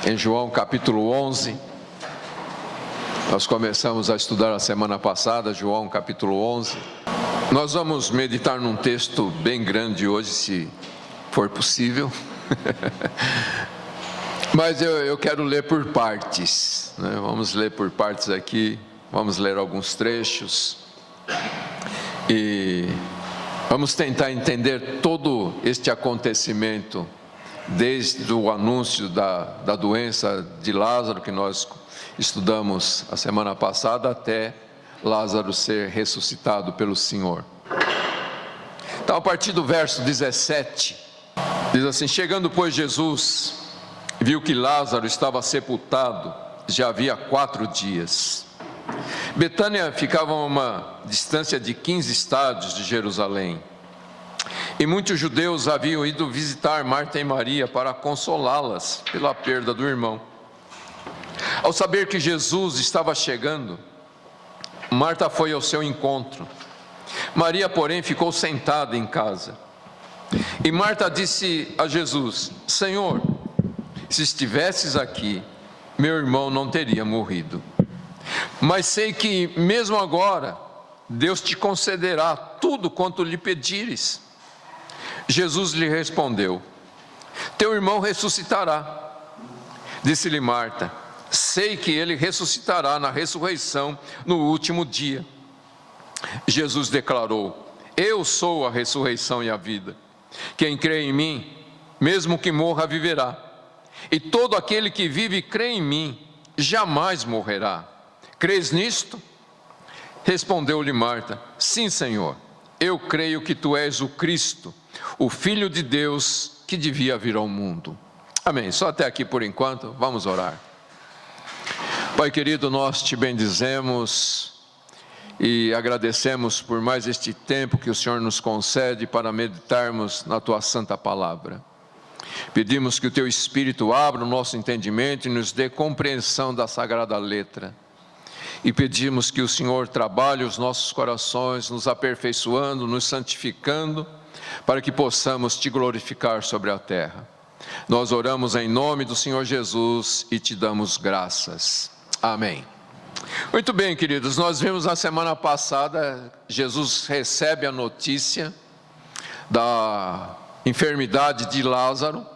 em João capítulo 11. Nós começamos a estudar a semana passada, João capítulo 11. Nós vamos meditar num texto bem grande hoje, se for possível. Mas eu quero ler por partes, né? Vamos ler por partes aqui, vamos ler alguns trechos e vamos tentar entender todo este acontecimento, desde o anúncio da doença de Lázaro, que nós estudamos a semana passada, até Lázaro ser ressuscitado pelo Senhor. Então, a partir do verso 17, diz assim: chegando, pois, Jesus viu que Lázaro estava sepultado, já havia 4 dias. Betânia ficava a uma distância de 15 estádios de Jerusalém. E muitos judeus haviam ido visitar Marta e Maria para consolá-las pela perda do irmão. Ao saber que Jesus estava chegando, Marta foi ao seu encontro. Maria, porém, ficou sentada em casa. E Marta disse a Jesus: Senhor, se estivesses aqui, meu irmão não teria morrido. Mas sei que, mesmo agora, Deus te concederá tudo quanto lhe pedires. Jesus lhe respondeu: teu irmão ressuscitará. Disse-lhe Marta: sei que ele ressuscitará na ressurreição no último dia. Jesus declarou: eu sou a ressurreição e a vida. Quem crê em mim, mesmo que morra, viverá. E todo aquele que vive e crê em mim, jamais morrerá. Crês nisto? Respondeu-lhe Marta: sim, Senhor, eu creio que tu és o Cristo, o Filho de Deus, que devia vir ao mundo. Amém. Só até aqui por enquanto, vamos orar. Pai querido, nós te bendizemos e agradecemos por mais este tempo que o Senhor nos concede para meditarmos na tua santa palavra. Pedimos que o teu Espírito abra o nosso entendimento e nos dê compreensão da sagrada letra. E pedimos que o Senhor trabalhe os nossos corações, nos aperfeiçoando, nos santificando, para que possamos te glorificar sobre a terra. Nós oramos em nome do Senhor Jesus e te damos graças. Amém. Muito bem, queridos, nós vimos na semana passada, Jesus recebe a notícia da enfermidade de Lázaro.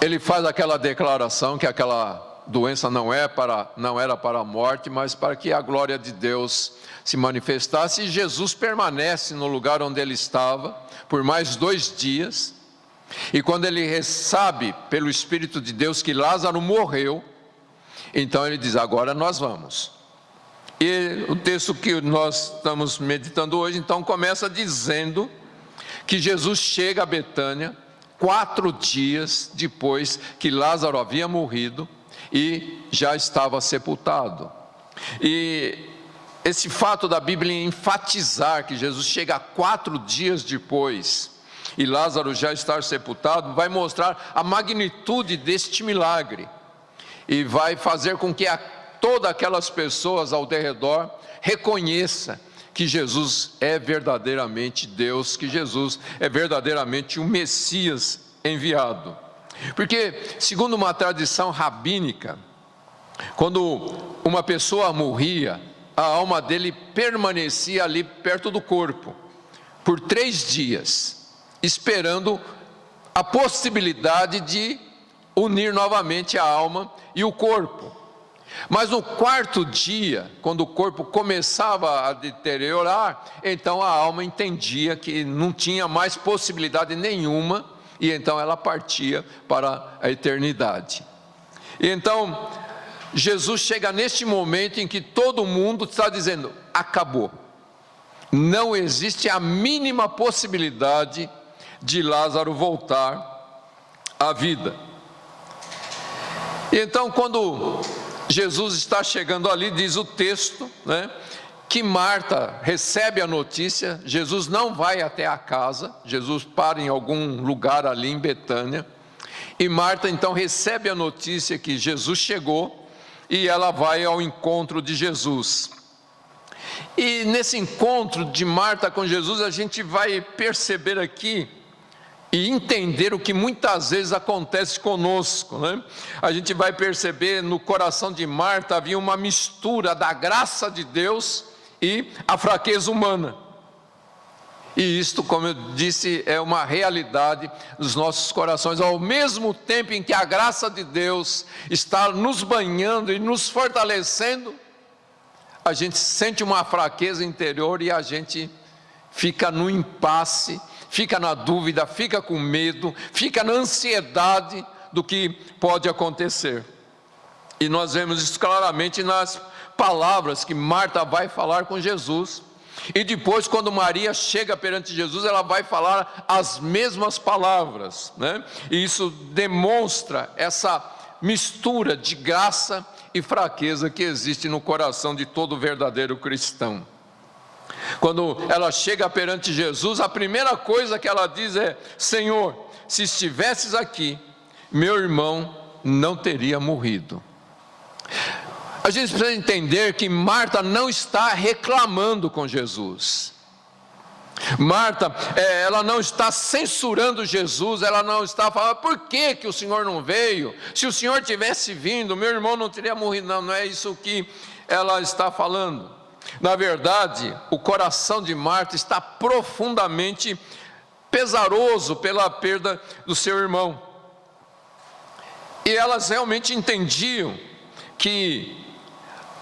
Ele faz aquela declaração que aquela doença não era para a morte, mas para que a glória de Deus se manifestasse. E Jesus permanece no lugar onde ele estava por mais 2 dias. E quando ele sabe pelo Espírito de Deus que Lázaro morreu, então ele diz: agora nós vamos. E o texto que nós estamos meditando hoje, então, começa dizendo que Jesus chega a Betânia 4 dias depois que Lázaro havia morrido e já estava sepultado. E esse fato da Bíblia enfatizar que Jesus chega 4 dias depois e Lázaro já estar sepultado, vai mostrar a magnitude deste milagre e vai fazer com que todas aquelas pessoas ao redor reconheçam que Jesus é verdadeiramente Deus, que Jesus é verdadeiramente o Messias enviado. Porque, segundo uma tradição rabínica, quando uma pessoa morria, a alma dele permanecia ali perto do corpo por 3 dias, esperando a possibilidade de unir novamente a alma e o corpo. Mas no 4º dia, quando o corpo começava a deteriorar, então a alma entendia que não tinha mais possibilidade nenhuma, e então ela partia para a eternidade. E então Jesus chega neste momento em que todo mundo está dizendo: acabou. Não existe a mínima possibilidade de Lázaro voltar à vida. E então, quando Jesus está chegando ali, diz o texto, né, que Marta recebe a notícia. Jesus não vai até a casa, Jesus para em algum lugar ali em Betânia, e Marta então recebe a notícia que Jesus chegou, e ela vai ao encontro de Jesus. E nesse encontro de Marta com Jesus, a gente vai perceber aqui e entender o que muitas vezes acontece conosco, né? A gente vai perceber no coração de Marta havia uma mistura da graça de Deus e a fraqueza humana. E isto, como eu disse, é uma realidade dos nossos corações. Ao mesmo tempo em que a graça de Deus está nos banhando e nos fortalecendo, a gente sente uma fraqueza interior e a gente fica no impasse, fica na dúvida, fica com medo, fica na ansiedade do que pode acontecer. E nós vemos isso claramente nas palavras que Marta vai falar com Jesus. E depois, quando Maria chega perante Jesus, ela vai falar as mesmas palavras, né? E isso demonstra essa mistura de graça e fraqueza que existe no coração de todo verdadeiro cristão. Quando ela chega perante Jesus, a primeira coisa que ela diz é: Senhor, se estivesses aqui, meu irmão não teria morrido. A gente precisa entender que Marta não está reclamando com Jesus. Marta, ela não está censurando Jesus, ela não está falando: por que o Senhor não veio? Se o Senhor tivesse vindo, meu irmão não teria morrido. Não, não é isso que ela está falando. Na verdade, o coração de Marta está profundamente pesaroso pela perda do seu irmão. E elas realmente entendiam que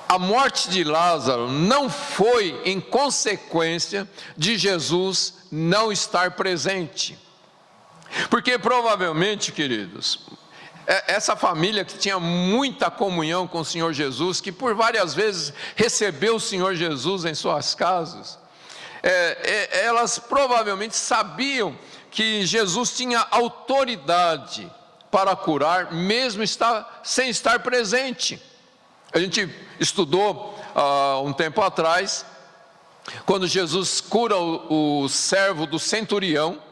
a morte de Lázaro não foi em consequência de Jesus não estar presente. Porque provavelmente, queridos, essa família que tinha muita comunhão com o Senhor Jesus, que por várias vezes recebeu o Senhor Jesus em suas casas, elas provavelmente sabiam que Jesus tinha autoridade para curar, mesmo sem estar presente. A gente estudou um tempo atrás, quando Jesus cura o servo do centurião,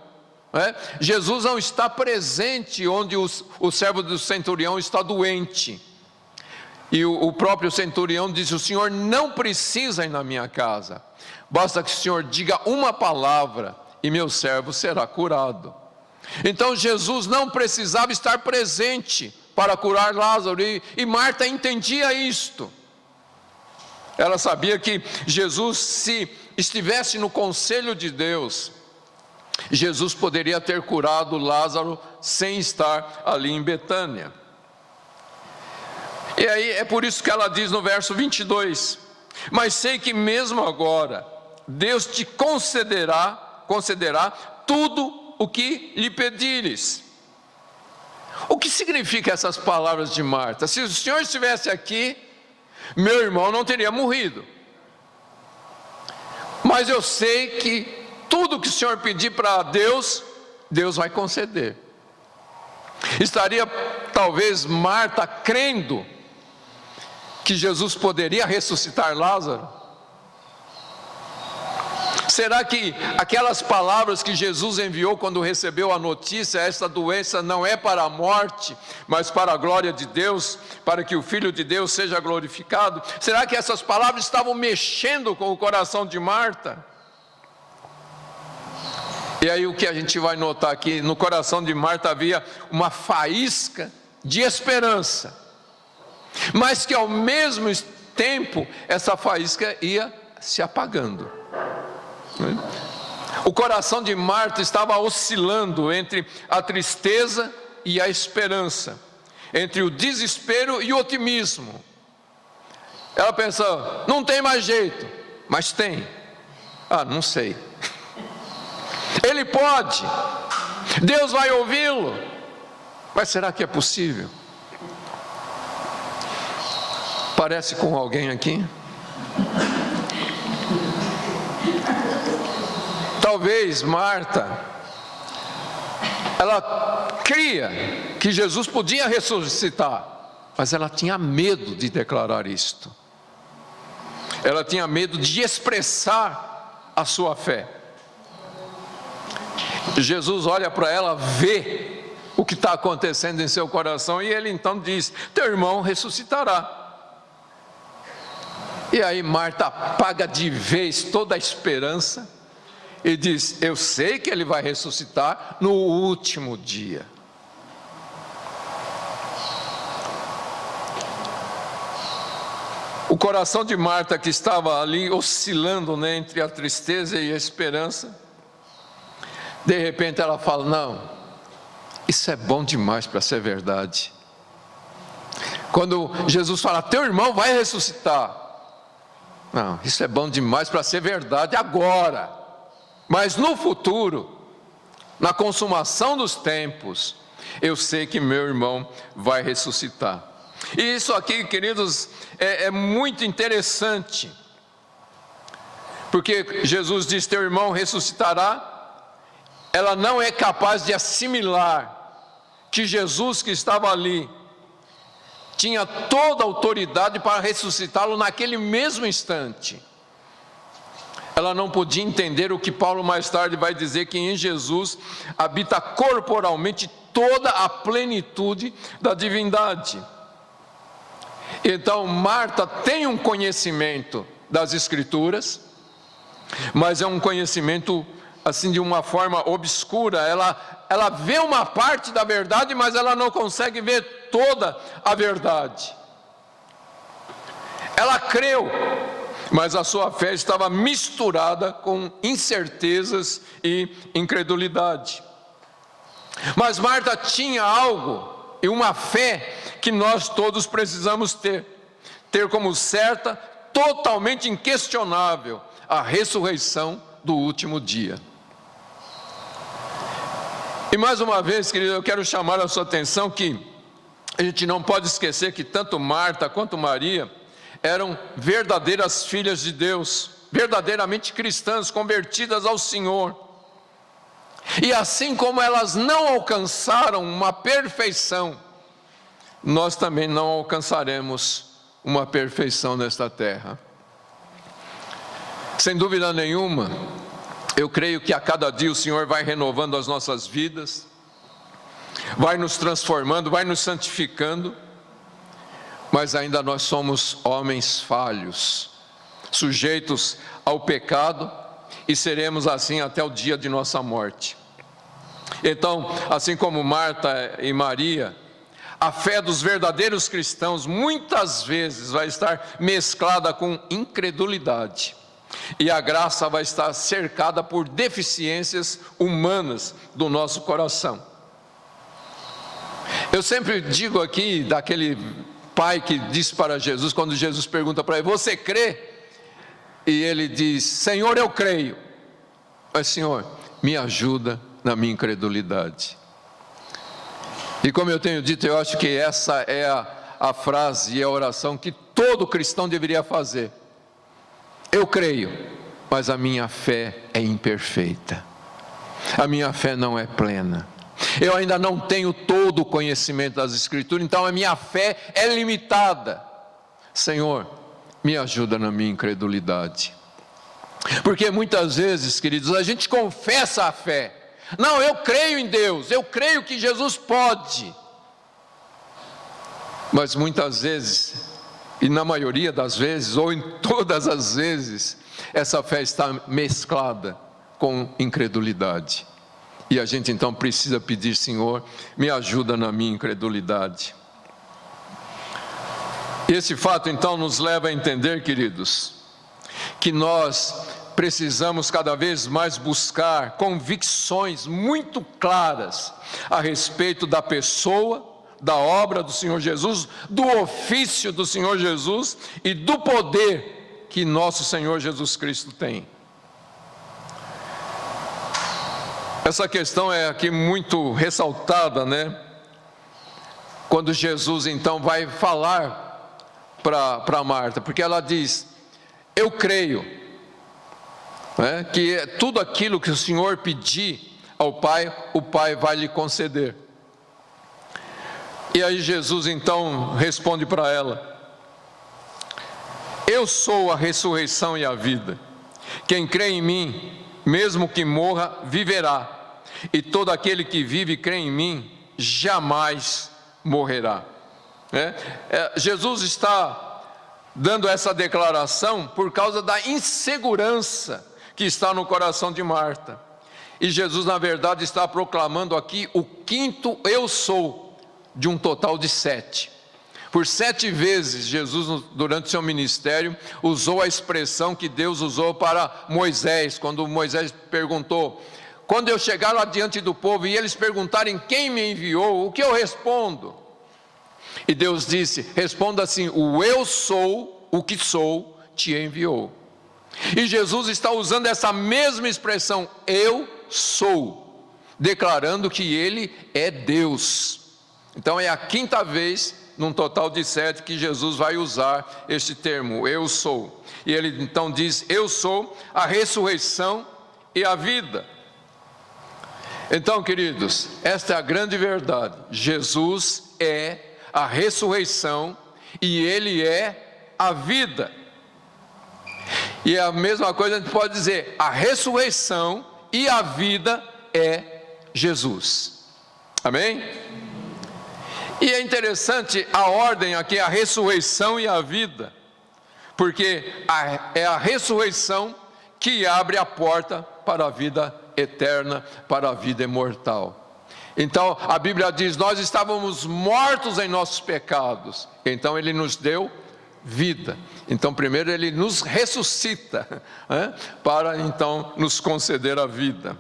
né? Jesus não está presente onde o servo do centurião está doente. E o próprio centurião disse: o Senhor não precisa ir na minha casa, basta que o Senhor diga uma palavra e meu servo será curado. Então Jesus não precisava estar presente para curar Lázaro, e Marta entendia isto. Ela sabia que Jesus, se estivesse no conselho de Deus, Jesus poderia ter curado Lázaro sem estar ali em Betânia. E aí é por isso que ela diz no verso 22: mas sei que mesmo agora Deus te concederá tudo o que lhe pedires. O que significa essas palavras de Marta? Se o Senhor estivesse aqui, meu irmão não teria morrido. Mas eu sei que tudo que o Senhor pedir para Deus, Deus vai conceder. Estaria talvez Marta crendo que Jesus poderia ressuscitar Lázaro? Será que aquelas palavras que Jesus enviou quando recebeu a notícia: essa doença não é para a morte, mas para a glória de Deus, para que o Filho de Deus seja glorificado, será que essas palavras estavam mexendo com o coração de Marta? E aí o que a gente vai notar aqui, no coração de Marta havia uma faísca de esperança, mas que ao mesmo tempo essa faísca ia se apagando. O coração de Marta estava oscilando entre a tristeza e a esperança, entre o desespero e o otimismo. Ela pensou: não tem mais jeito. Mas tem. Não sei. Ele pode, Deus vai ouvi-lo, mas será que é possível? Parece com alguém aqui? Talvez Marta, ela cria que Jesus podia ressuscitar, mas ela tinha medo de declarar isto. Ela tinha medo de expressar a sua fé. Jesus olha para ela, vê o que está acontecendo em seu coração, e ele então diz: teu irmão ressuscitará. E aí Marta apaga de vez toda a esperança e diz: eu sei que ele vai ressuscitar no último dia. O coração de Marta, que estava ali oscilando, né, entre a tristeza e a esperança, de repente ela fala: não, isso é bom demais para ser verdade. Quando Jesus fala: teu irmão vai ressuscitar, não, isso é bom demais para ser verdade agora, mas no futuro, na consumação dos tempos, eu sei que meu irmão vai ressuscitar. E isso aqui, queridos, é muito interessante, porque Jesus diz: teu irmão ressuscitará. Ela não é capaz de assimilar que Jesus, que estava ali, tinha toda a autoridade para ressuscitá-lo naquele mesmo instante. Ela não podia entender o que Paulo mais tarde vai dizer, que em Jesus habita corporalmente toda a plenitude da divindade. Então Marta tem um conhecimento das Escrituras, mas é um conhecimento assim de uma forma obscura. Ela vê uma parte da verdade, mas ela não consegue ver toda a verdade. Ela creu, mas a sua fé estava misturada com incertezas e incredulidade. Mas Marta tinha algo, e uma fé que nós todos precisamos ter como certa, totalmente inquestionável, a ressurreição do último dia. E mais uma vez, querido, eu quero chamar a sua atenção que a gente não pode esquecer que tanto Marta quanto Maria eram verdadeiras filhas de Deus, verdadeiramente cristãs, convertidas ao Senhor. E assim como elas não alcançaram uma perfeição, nós também não alcançaremos uma perfeição nesta terra. Sem dúvida nenhuma, eu creio que a cada dia o Senhor vai renovando as nossas vidas, vai nos transformando, vai nos santificando, mas ainda nós somos homens falhos, sujeitos ao pecado, e seremos assim até o dia de nossa morte. Então, assim como Marta e Maria, a fé dos verdadeiros cristãos muitas vezes vai estar mesclada com incredulidade, e a graça vai estar cercada por deficiências humanas do nosso coração. Eu sempre digo aqui daquele pai que disse para Jesus, quando Jesus pergunta para ele: você crê? E ele diz: Senhor, eu creio, mas Senhor, me ajuda na minha incredulidade. E como eu tenho dito, eu acho que essa é a frase e a oração que todo cristão deveria fazer. Eu creio, mas a minha fé é imperfeita, a minha fé não é plena, eu ainda não tenho todo o conhecimento das Escrituras, então a minha fé é limitada. Senhor, me ajuda na minha incredulidade. Porque muitas vezes, queridos, a gente confessa a fé. Não, eu creio em Deus, eu creio que Jesus pode. Mas muitas vezes, e na maioria das vezes, ou em todas as vezes, essa fé está mesclada com incredulidade. E a gente então precisa pedir: Senhor, me ajuda na minha incredulidade. Esse fato então nos leva a entender, queridos, que nós precisamos cada vez mais buscar convicções muito claras a respeito da pessoa, da obra do Senhor Jesus, do ofício do Senhor Jesus e do poder que nosso Senhor Jesus Cristo tem. Essa questão é aqui muito ressaltada, né? Quando Jesus então vai falar para Marta, porque ela diz: eu creio, né, que tudo aquilo que o Senhor pedir ao Pai, o Pai vai lhe conceder. E aí Jesus então responde para ela: eu sou a ressurreição e a vida, quem crê em mim, mesmo que morra, viverá, e todo aquele que vive e crê em mim, jamais morrerá. Jesus está dando essa declaração por causa da insegurança que está no coração de Marta. E Jesus, na verdade, está proclamando aqui o quinto eu sou, de um total de 7. Por 7 vezes, Jesus, durante seu ministério, usou a expressão que Deus usou para Moisés, quando Moisés perguntou: quando eu chegar lá diante do povo e eles perguntarem quem me enviou, o que eu respondo? E Deus disse: responda assim: o eu sou, o que sou, te enviou. E Jesus está usando essa mesma expressão, eu sou, declarando que Ele é Deus. Então é a 5ª vez, num total de 7, que Jesus vai usar este termo, eu sou. E Ele então diz: eu sou a ressurreição e a vida. Então, queridos, esta é a grande verdade. Jesus é a ressurreição e Ele é a vida. E a mesma coisa a gente pode dizer, a ressurreição e a vida é Jesus. Amém? E é interessante a ordem aqui, a ressurreição e a vida, porque é a ressurreição que abre a porta para a vida eterna, para a vida imortal. Então a Bíblia diz: nós estávamos mortos em nossos pecados, então Ele nos deu vida. Então primeiro Ele nos ressuscita, para então nos conceder a vida.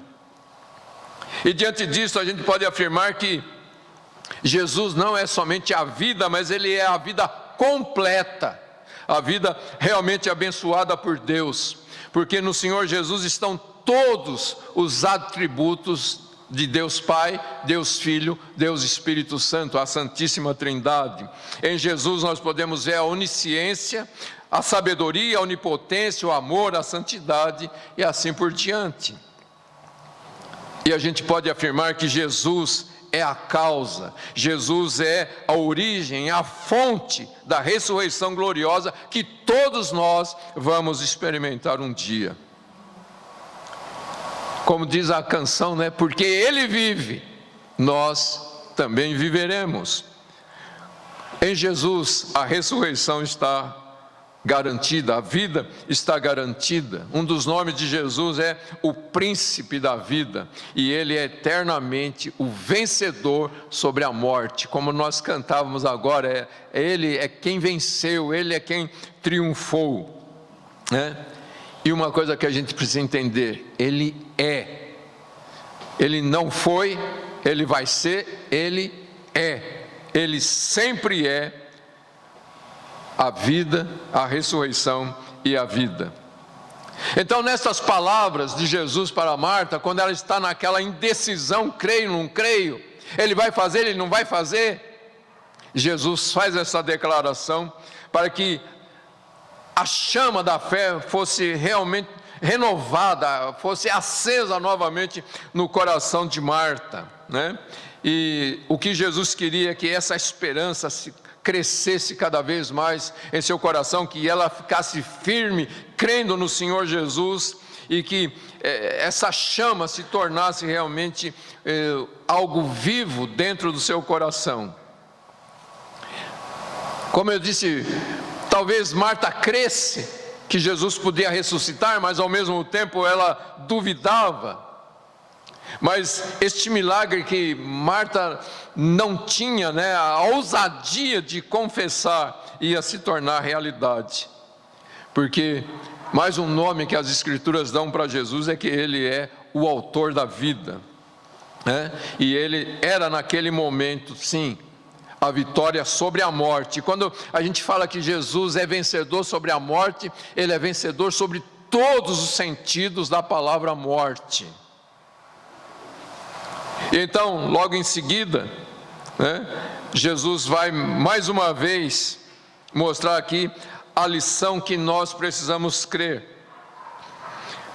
E diante disso a gente pode afirmar que Jesus não é somente a vida, mas Ele é a vida completa, a vida realmente abençoada por Deus, porque no Senhor Jesus estão todos os atributos de Deus Pai, Deus Filho, Deus Espírito Santo, a Santíssima Trindade. Em Jesus nós podemos ver a onisciência, a sabedoria, a onipotência, o amor, a santidade e assim por diante. E a gente pode afirmar que Jesus é a causa, Jesus é a origem, a fonte da ressurreição gloriosa que todos nós vamos experimentar um dia. Como diz a canção, porque Ele vive, nós também viveremos. Em Jesus a ressurreição está garantida, a vida está garantida. Um dos nomes de Jesus é o príncipe da vida, e Ele é eternamente o vencedor sobre a morte. Como nós cantávamos agora, Ele é quem venceu, Ele é quem triunfou, E uma coisa que a gente precisa entender: Ele é, Ele não foi, Ele vai ser, Ele é, Ele sempre é a vida, a ressurreição e a vida. Então, nessas palavras de Jesus para Marta, quando ela está naquela indecisão, creio, não creio, Ele vai fazer, Ele não vai fazer, Jesus faz essa declaração para que a chama da fé fosse realmente renovada, fosse acesa novamente no coração de Marta, E o que Jesus queria é que essa esperança crescesse cada vez mais em seu coração, que ela ficasse firme, crendo no Senhor Jesus, e que essa chama se tornasse realmente algo vivo dentro do seu coração. Como eu disse, talvez Marta cresce que Jesus podia ressuscitar, mas ao mesmo tempo ela duvidava. Mas este milagre que Marta não tinha, a ousadia de confessar, ia se tornar realidade. Porque mais um nome que as Escrituras dão para Jesus é que Ele é o autor da vida, E Ele era naquele momento, sim, a vitória sobre a morte. Quando a gente fala que Jesus é vencedor sobre a morte, Ele é vencedor sobre todos os sentidos da palavra morte. Então, logo em seguida, Jesus vai mais uma vez mostrar aqui a lição que nós precisamos crer.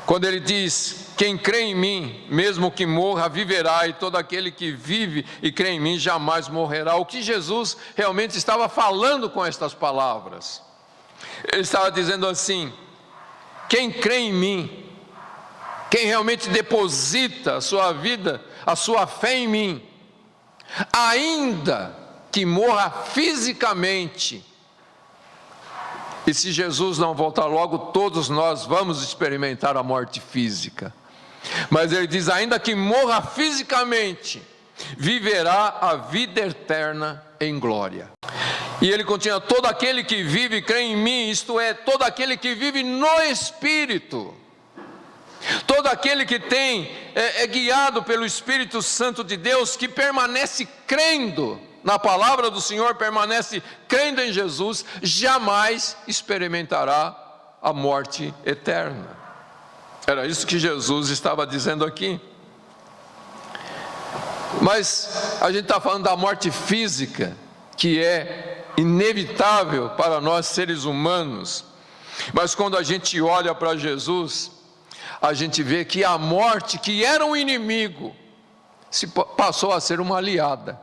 Quando Ele diz: quem crê em mim, mesmo que morra, viverá, e todo aquele que vive e crê em mim jamais morrerá. O que Jesus realmente estava falando com estas palavras? Ele estava dizendo assim: quem crê em mim, quem realmente deposita a sua vida, a sua fé em mim, ainda que morra fisicamente, E se Jesus não voltar logo, todos nós vamos experimentar a morte física. Mas ele diz: ainda que morra fisicamente, viverá a vida eterna em glória. E ele continua: todo aquele que vive e crê em mim, isto é, todo aquele que vive no Espírito, todo aquele que é guiado pelo Espírito Santo de Deus, que permanece crendo na palavra do Senhor, permanece crendo em Jesus, jamais experimentará a morte eterna. Era isso que Jesus estava dizendo aqui. Mas a gente está falando da morte física, que é inevitável para nós seres humanos. Mas quando a gente olha para Jesus, a gente vê que a morte, que era um inimigo, passou a ser uma aliada.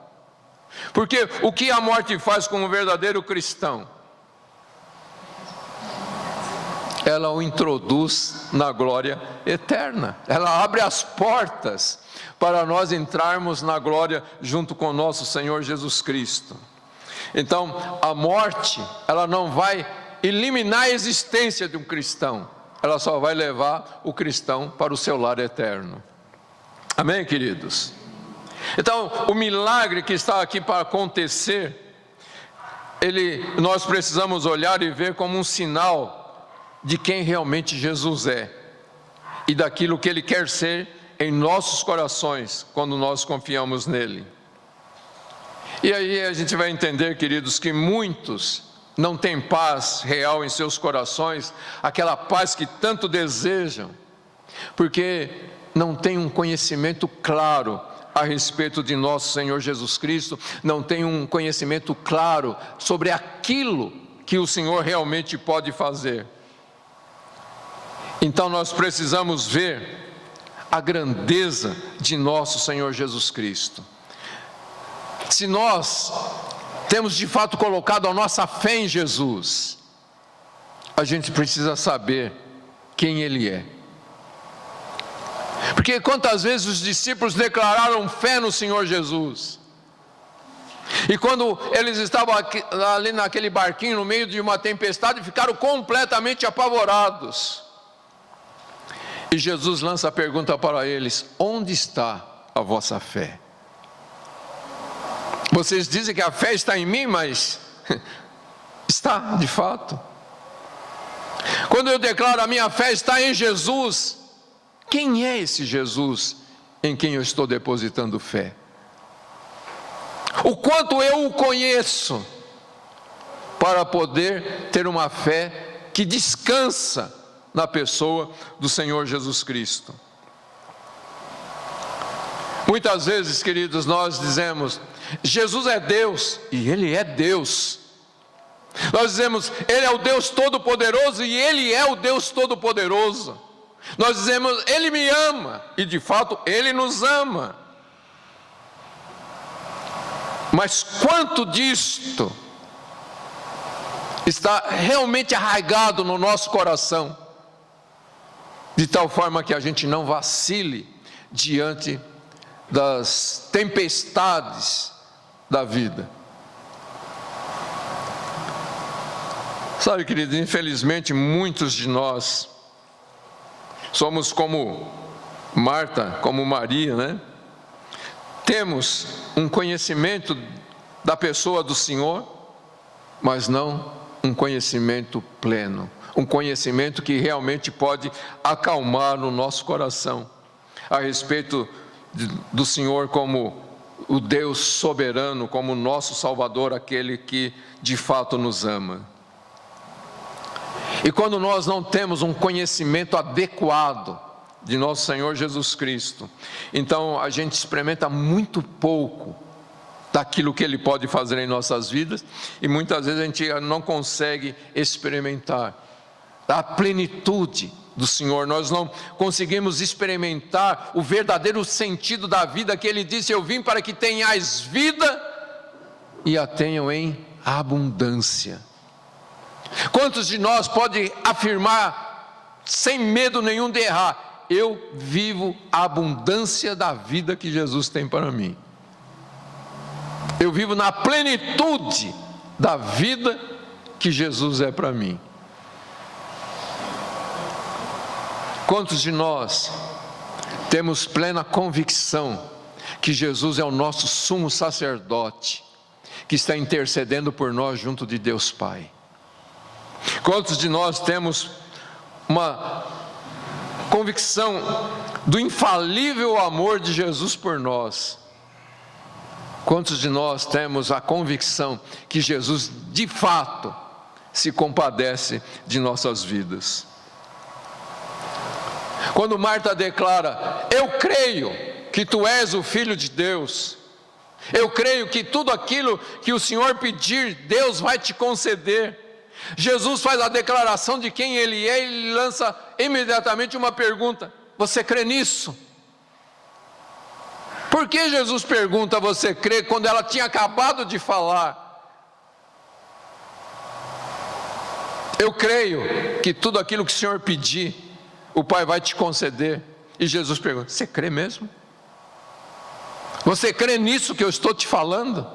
Porque o que a morte faz com um verdadeiro cristão? Ela o introduz na glória eterna. Ela abre as portas para nós entrarmos na glória junto com nosso Senhor Jesus Cristo. Então, a morte, ela não vai eliminar a existência de um cristão, ela só vai levar o cristão para o seu lar eterno. Amém, queridos? Então, o milagre que está aqui para acontecer, nós precisamos olhar e ver como um sinal de quem realmente Jesus é e daquilo que Ele quer ser em nossos corações, quando nós confiamos nele. E aí a gente vai entender, queridos, que muitos não têm paz real em seus corações, aquela paz que tanto desejam, porque não têm um conhecimento claro a respeito de nosso Senhor Jesus Cristo, não têm um conhecimento claro sobre aquilo que o Senhor realmente pode fazer. Então nós precisamos ver a grandeza de nosso Senhor Jesus Cristo. Se nós temos de fato colocado a nossa fé em Jesus, a gente precisa saber quem Ele é. Porque quantas vezes os discípulos declararam fé no Senhor Jesus, e quando eles estavam ali naquele barquinho no meio de uma tempestade, ficaram completamente apavorados. E Jesus lança a pergunta para eles: onde está a vossa fé? Vocês dizem que a fé está em mim, mas está de fato. Quando eu declaro a minha fé está em Jesus, quem é esse Jesus em quem eu estou depositando fé? O quanto eu o conheço para poder ter uma fé que descansa na pessoa do Senhor Jesus Cristo. Muitas vezes, queridos, nós dizemos: Jesus é Deus, e Ele é Deus. Nós dizemos: Ele é o Deus Todo-Poderoso, e Ele é o Deus Todo-Poderoso. Nós dizemos: Ele me ama, e de fato Ele nos ama. Mas quanto disto está realmente arraigado no nosso coração, de tal forma que a gente não vacile diante das tempestades da vida? Sabe, querido, infelizmente muitos de nós somos como Marta, como Maria, né? Temos um conhecimento da pessoa do Senhor, mas não um conhecimento pleno, um conhecimento que realmente pode acalmar no nosso coração a respeito do Senhor como o Deus soberano, como nosso Salvador, aquele que de fato nos ama. E quando nós não temos um conhecimento adequado de nosso Senhor Jesus Cristo, então a gente experimenta muito pouco daquilo que Ele pode fazer em nossas vidas, e muitas vezes a gente não consegue experimentar a plenitude do Senhor. Nós não conseguimos experimentar o verdadeiro sentido da vida que Ele disse: eu vim para que tenhais vida e a tenham em abundância. Quantos de nós pode afirmar sem medo nenhum de errar: eu vivo a abundância da vida que Jesus tem para mim, eu vivo na plenitude da vida que Jesus é para mim? Quantos de nós temos plena convicção que Jesus é o nosso sumo sacerdote, que está intercedendo por nós junto de Deus Pai? Quantos de nós temos uma convicção do infalível amor de Jesus por nós? Quantos de nós temos a convicção que Jesus de fato se compadece de nossas vidas? Quando Marta declara: eu creio que tu és o Filho de Deus, eu creio que tudo aquilo que o Senhor pedir, Deus vai te conceder. Jesus faz a declaração de quem Ele é e Ele lança imediatamente uma pergunta: você crê nisso? Por que Jesus pergunta: você crê? Quando ela tinha acabado de falar: eu creio que tudo aquilo que o Senhor pedir, o Pai vai te conceder. E Jesus pergunta: você crê mesmo? Você crê nisso que eu estou te falando?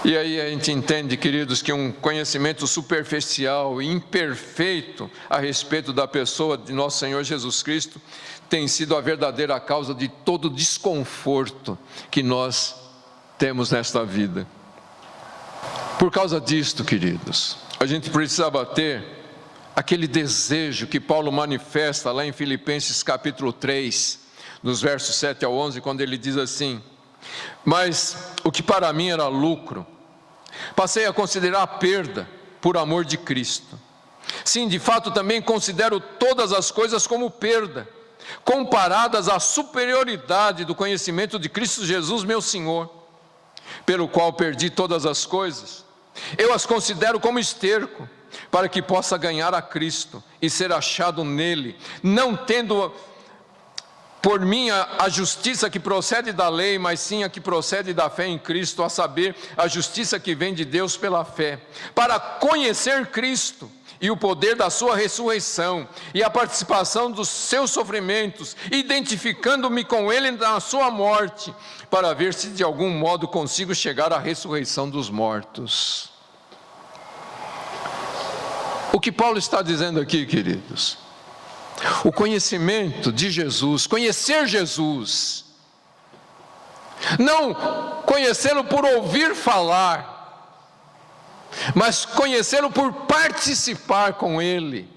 E aí a gente entende, queridos, que um conhecimento superficial e imperfeito a respeito da pessoa de nosso Senhor Jesus Cristo tem sido a verdadeira causa de todo o desconforto que nós temos nesta vida. Por causa disto, queridos, a gente precisava ter aquele desejo que Paulo manifesta lá em Filipenses capítulo 3, nos versos 7 ao 11, quando ele diz assim: mas o que para mim era lucro, passei a considerar perda por amor de Cristo. Sim, de fato também considero todas as coisas como perda, comparadas à superioridade do conhecimento de Cristo Jesus, meu Senhor, pelo qual perdi todas as coisas. Eu as considero como esterco, para que possa ganhar a Cristo e ser achado nele, não tendo por mim a justiça que procede da lei, mas sim a que procede da fé em Cristo, a saber, a justiça que vem de Deus pela fé, para conhecer Cristo e o poder da sua ressurreição e a participação dos seus sofrimentos, identificando-me com ele na sua morte, para ver se de algum modo consigo chegar à ressurreição dos mortos. O que Paulo está dizendo aqui, queridos? O conhecimento de Jesus, conhecer Jesus, não conhecê-lo por ouvir falar, mas conhecê-lo por participar com Ele,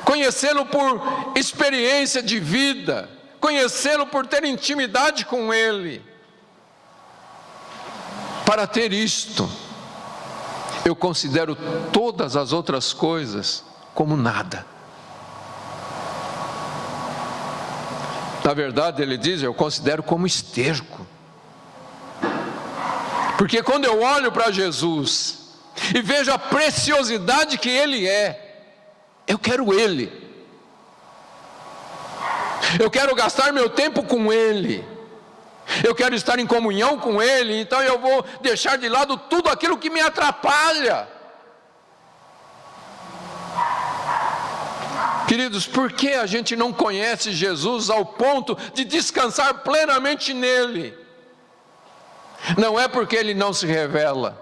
conhecê-lo por experiência de vida, conhecê-lo por ter intimidade com Ele. Para ter isto, eu considero todas as outras coisas como nada. Na verdade, ele diz, eu considero como esterco. Porque quando eu olho para Jesus e vejo a preciosidade que Ele é, eu quero Ele. Eu quero gastar meu tempo com Ele. Eu quero estar em comunhão com Ele, então eu vou deixar de lado tudo aquilo que me atrapalha. Queridos, por que a gente não conhece Jesus ao ponto de descansar plenamente nele? Não é porque Ele não se revela,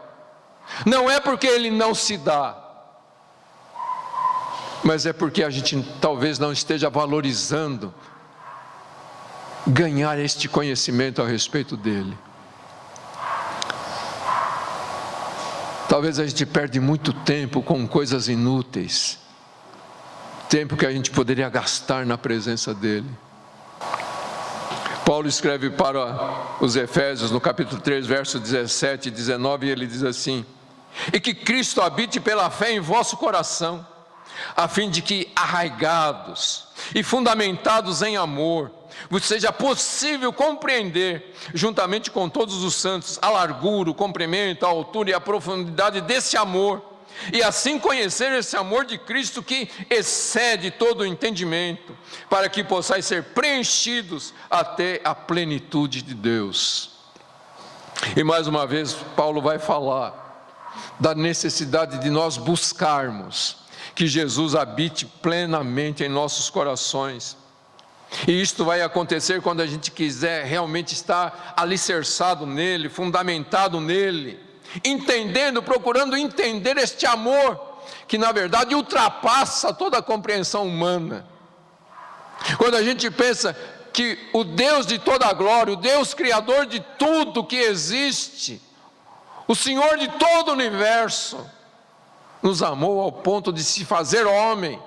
não é porque Ele não se dá, mas é porque a gente talvez não esteja valorizando ganhar este conhecimento a respeito dele. Talvez a gente perde muito tempo com coisas inúteis, tempo que a gente poderia gastar na presença dele. Paulo escreve para os Efésios no capítulo 3, versos 17 e 19, e ele diz assim: e que Cristo habite pela fé em vosso coração, a fim de que, arraigados e fundamentados em amor, vos seja possível compreender, juntamente com todos os santos, a largura, o comprimento, a altura e a profundidade desse amor, e assim conhecer esse amor de Cristo que excede todo o entendimento, para que possais ser preenchidos até a plenitude de Deus. E mais uma vez Paulo vai falar da necessidade de nós buscarmos que Jesus habite plenamente em nossos corações. E isto vai acontecer quando a gente quiser realmente estar alicerçado nele, fundamentado nele, entendendo, procurando entender este amor que na verdade ultrapassa toda a compreensão humana. Quando a gente pensa que o Deus de toda a glória, o Deus criador de tudo que existe, o Senhor de todo o universo, nos amou ao ponto de se fazer homem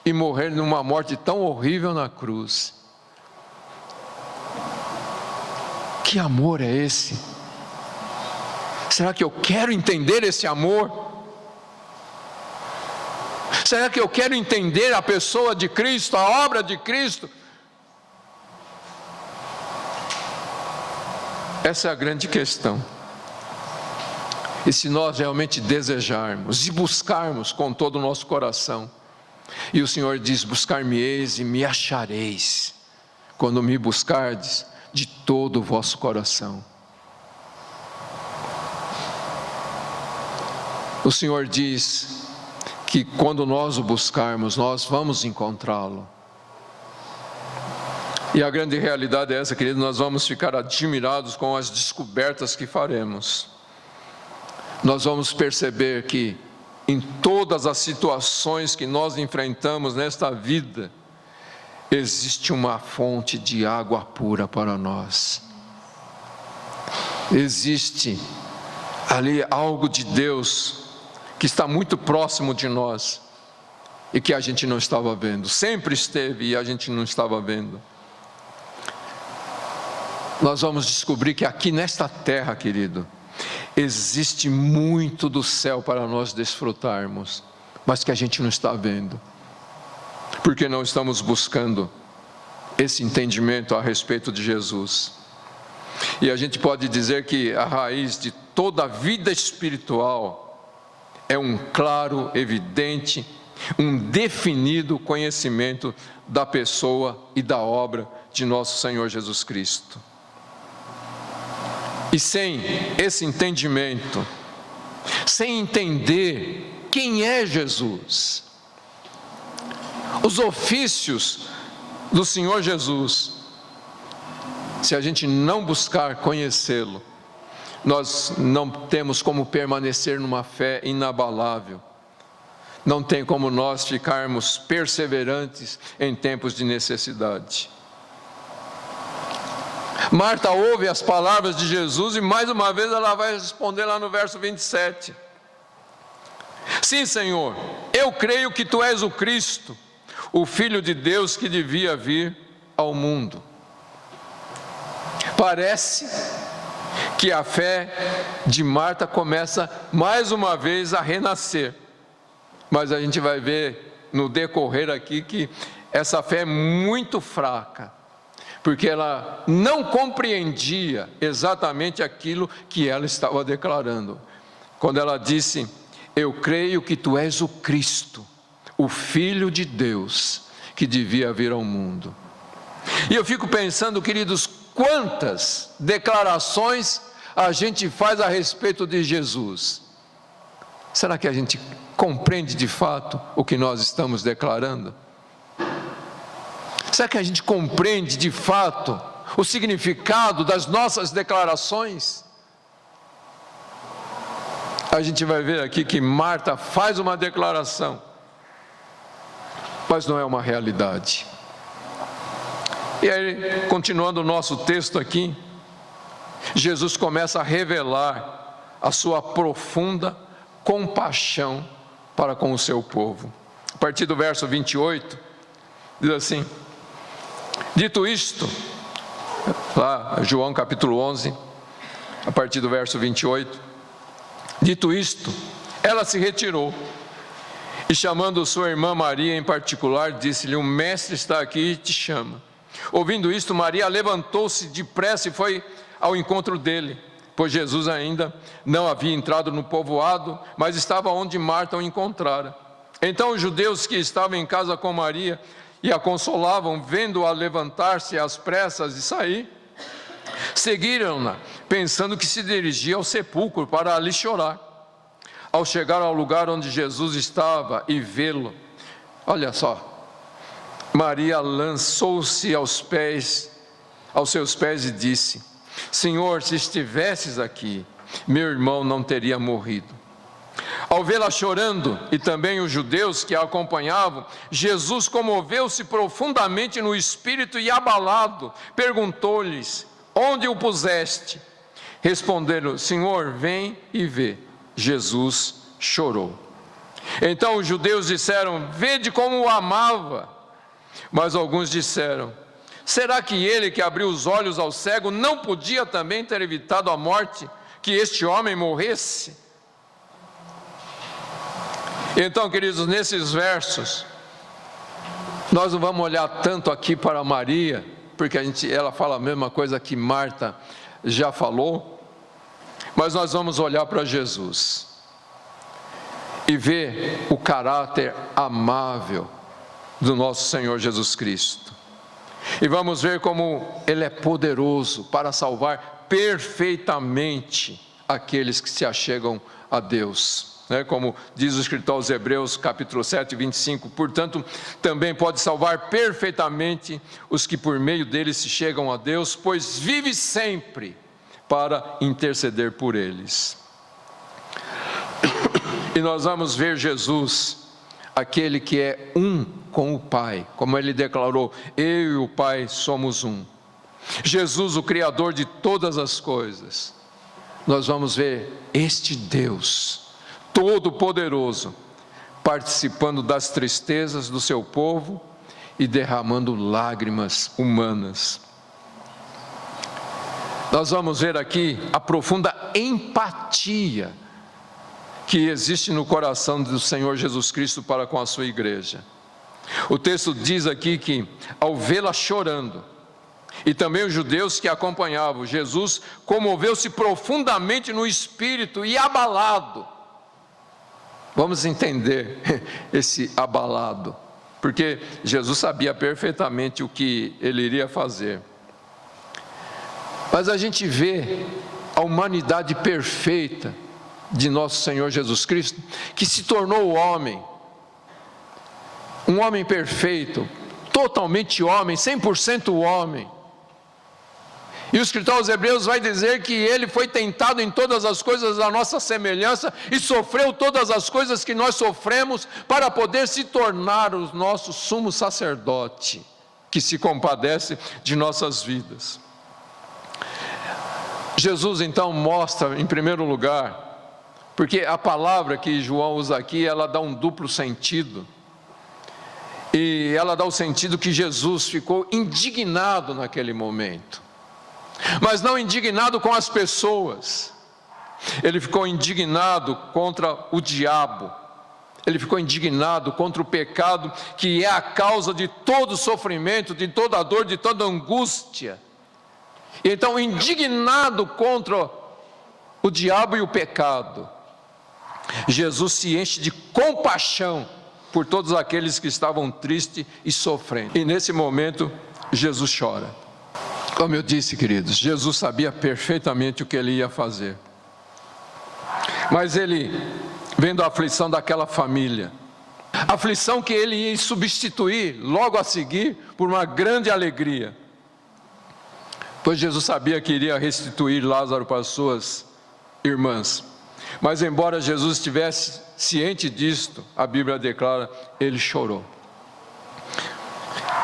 e morrer numa morte tão horrível na cruz. Que amor é esse? Será que eu quero entender esse amor? Será que eu quero entender a pessoa de Cristo, a obra de Cristo? Essa é a grande questão. E se nós realmente desejarmos e buscarmos com todo o nosso coração, e o Senhor diz: buscar-me-eis e me achareis, quando me buscardes de todo o vosso coração. O Senhor diz que quando nós o buscarmos, nós vamos encontrá-lo. E a grande realidade é essa, querido, nós vamos ficar admirados com as descobertas que faremos. Nós vamos perceber que em todas as situações que nós enfrentamos nesta vida, existe uma fonte de água pura para nós. Existe ali algo de Deus que está muito próximo de nós e que a gente não estava vendo. Sempre esteve e a gente não estava vendo. Nós vamos descobrir que aqui nesta terra, querido, existe muito do céu para nós desfrutarmos, mas que a gente não está vendo, porque não estamos buscando esse entendimento a respeito de Jesus. E a gente pode dizer que a raiz de toda a vida espiritual é um claro, evidente, um definido conhecimento da pessoa e da obra de nosso Senhor Jesus Cristo. E sem esse entendimento, sem entender quem é Jesus, os ofícios do Senhor Jesus, se a gente não buscar conhecê-lo, nós não temos como permanecer numa fé inabalável, não tem como nós ficarmos perseverantes em tempos de necessidade. Marta ouve as palavras de Jesus e mais uma vez ela vai responder lá no verso 27. Sim, Senhor, eu creio que Tu és o Cristo, o Filho de Deus que devia vir ao mundo. Parece que a fé de Marta começa mais uma vez a renascer, mas a gente vai ver no decorrer aqui que essa fé é muito fraca, porque ela não compreendia exatamente aquilo que ela estava declarando, quando ela disse: eu creio que Tu és o Cristo, o Filho de Deus que devia vir ao mundo. E eu fico pensando, queridos, quantas declarações a gente faz a respeito de Jesus. Será que a gente compreende de fato o que nós estamos declarando? Será que a gente compreende de fato o significado das nossas declarações? A gente vai ver aqui que Marta faz uma declaração, mas não é uma realidade. E aí, continuando o nosso texto aqui, Jesus começa a revelar a sua profunda compaixão para com o seu povo. A partir do verso 28, diz assim: dito isto, lá João capítulo 11, a partir do verso 28, dito isto, ela se retirou e chamando sua irmã Maria em particular, disse-lhe: o mestre está aqui e te chama. Ouvindo isto, Maria levantou-se depressa e foi ao encontro dele, pois Jesus ainda não havia entrado no povoado, mas estava onde Marta o encontrara. Então os judeus que estavam em casa com Maria e a consolavam, vendo-a levantar-se às pressas e sair, seguiram-na, pensando que se dirigia ao sepulcro para ali chorar. Ao chegar ao lugar onde Jesus estava e vê-lo, olha só, Maria lançou-se aos seus pés e disse: Senhor, se estivesses aqui, meu irmão não teria morrido. Ao vê-la chorando, e também os judeus que a acompanhavam, Jesus comoveu-se profundamente no espírito e, abalado, perguntou-lhes: onde o puseste? Responderam: Senhor, vem e vê. Jesus chorou. Então os judeus disseram: vede como o amava. Mas alguns disseram: será que ele que abriu os olhos ao cego não podia também ter evitado a morte, que este homem morresse? Então, queridos, nesses versos, nós não vamos olhar tanto aqui para Maria, porque ela fala a mesma coisa que Marta já falou, mas nós vamos olhar para Jesus e ver o caráter amável do nosso Senhor Jesus Cristo. E vamos ver como Ele é poderoso para salvar perfeitamente aqueles que se achegam a Deus. Como diz o escritor aos Hebreus, capítulo 7, 25, portanto, também pode salvar perfeitamente os que por meio dele se chegam a Deus, pois vive sempre para interceder por eles. E nós vamos ver Jesus, aquele que é um com o Pai, como ele declarou: eu e o Pai somos um. Jesus, o Criador de todas as coisas. Nós vamos ver este Deus Todo-Poderoso participando das tristezas do seu povo e derramando lágrimas humanas. Nós vamos ver aqui a profunda empatia que existe no coração do Senhor Jesus Cristo para com a sua igreja. O texto diz aqui que, ao vê-la chorando, e também os judeus que a acompanhavam, Jesus comoveu-se profundamente no espírito e, abalado. Vamos entender esse abalado, porque Jesus sabia perfeitamente o que ele iria fazer. Mas a gente vê a humanidade perfeita de nosso Senhor Jesus Cristo, que se tornou homem, um homem perfeito, totalmente homem, 100% homem. E o escritor aos Hebreus vai dizer que ele foi tentado em todas as coisas à nossa semelhança e sofreu todas as coisas que nós sofremos para poder se tornar o nosso sumo sacerdote, que se compadece de nossas vidas. Jesus então mostra, em primeiro lugar, porque a palavra que João usa aqui, ela dá um duplo sentido, e ela dá o sentido que Jesus ficou indignado naquele momento. Mas não indignado com as pessoas, ele ficou indignado contra o diabo, ele ficou indignado contra o pecado, que é a causa de todo sofrimento, de toda dor, de toda angústia. Então, indignado contra o diabo e o pecado, Jesus se enche de compaixão por todos aqueles que estavam tristes e sofrendo. E nesse momento, Jesus chora. Como eu disse, queridos, Jesus sabia perfeitamente o que ele ia fazer. Mas ele, vendo a aflição daquela família, a aflição que ele ia substituir logo a seguir por uma grande alegria, pois Jesus sabia que iria restituir Lázaro para as suas irmãs. Mas embora Jesus estivesse ciente disto, a Bíblia declara, ele chorou.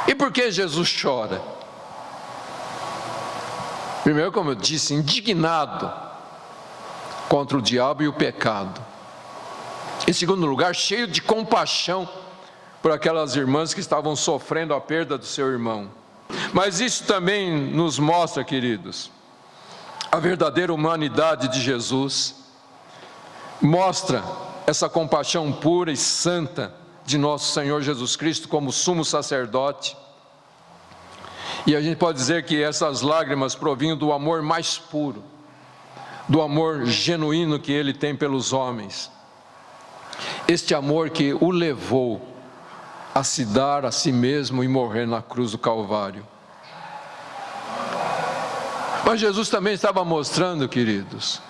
E por que Jesus chora? Primeiro, como eu disse, indignado contra o diabo e o pecado. Em segundo lugar, cheio de compaixão por aquelas irmãs que estavam sofrendo a perda do seu irmão. Mas isso também nos mostra, queridos, a verdadeira humanidade de Jesus. Mostra essa compaixão pura e santa de nosso Senhor Jesus Cristo como sumo sacerdote. E a gente pode dizer que essas lágrimas provinham do amor mais puro, do amor genuíno que ele tem pelos homens. Este amor que o levou a se dar a si mesmo e morrer na cruz do Calvário. Mas Jesus também estava mostrando, queridos,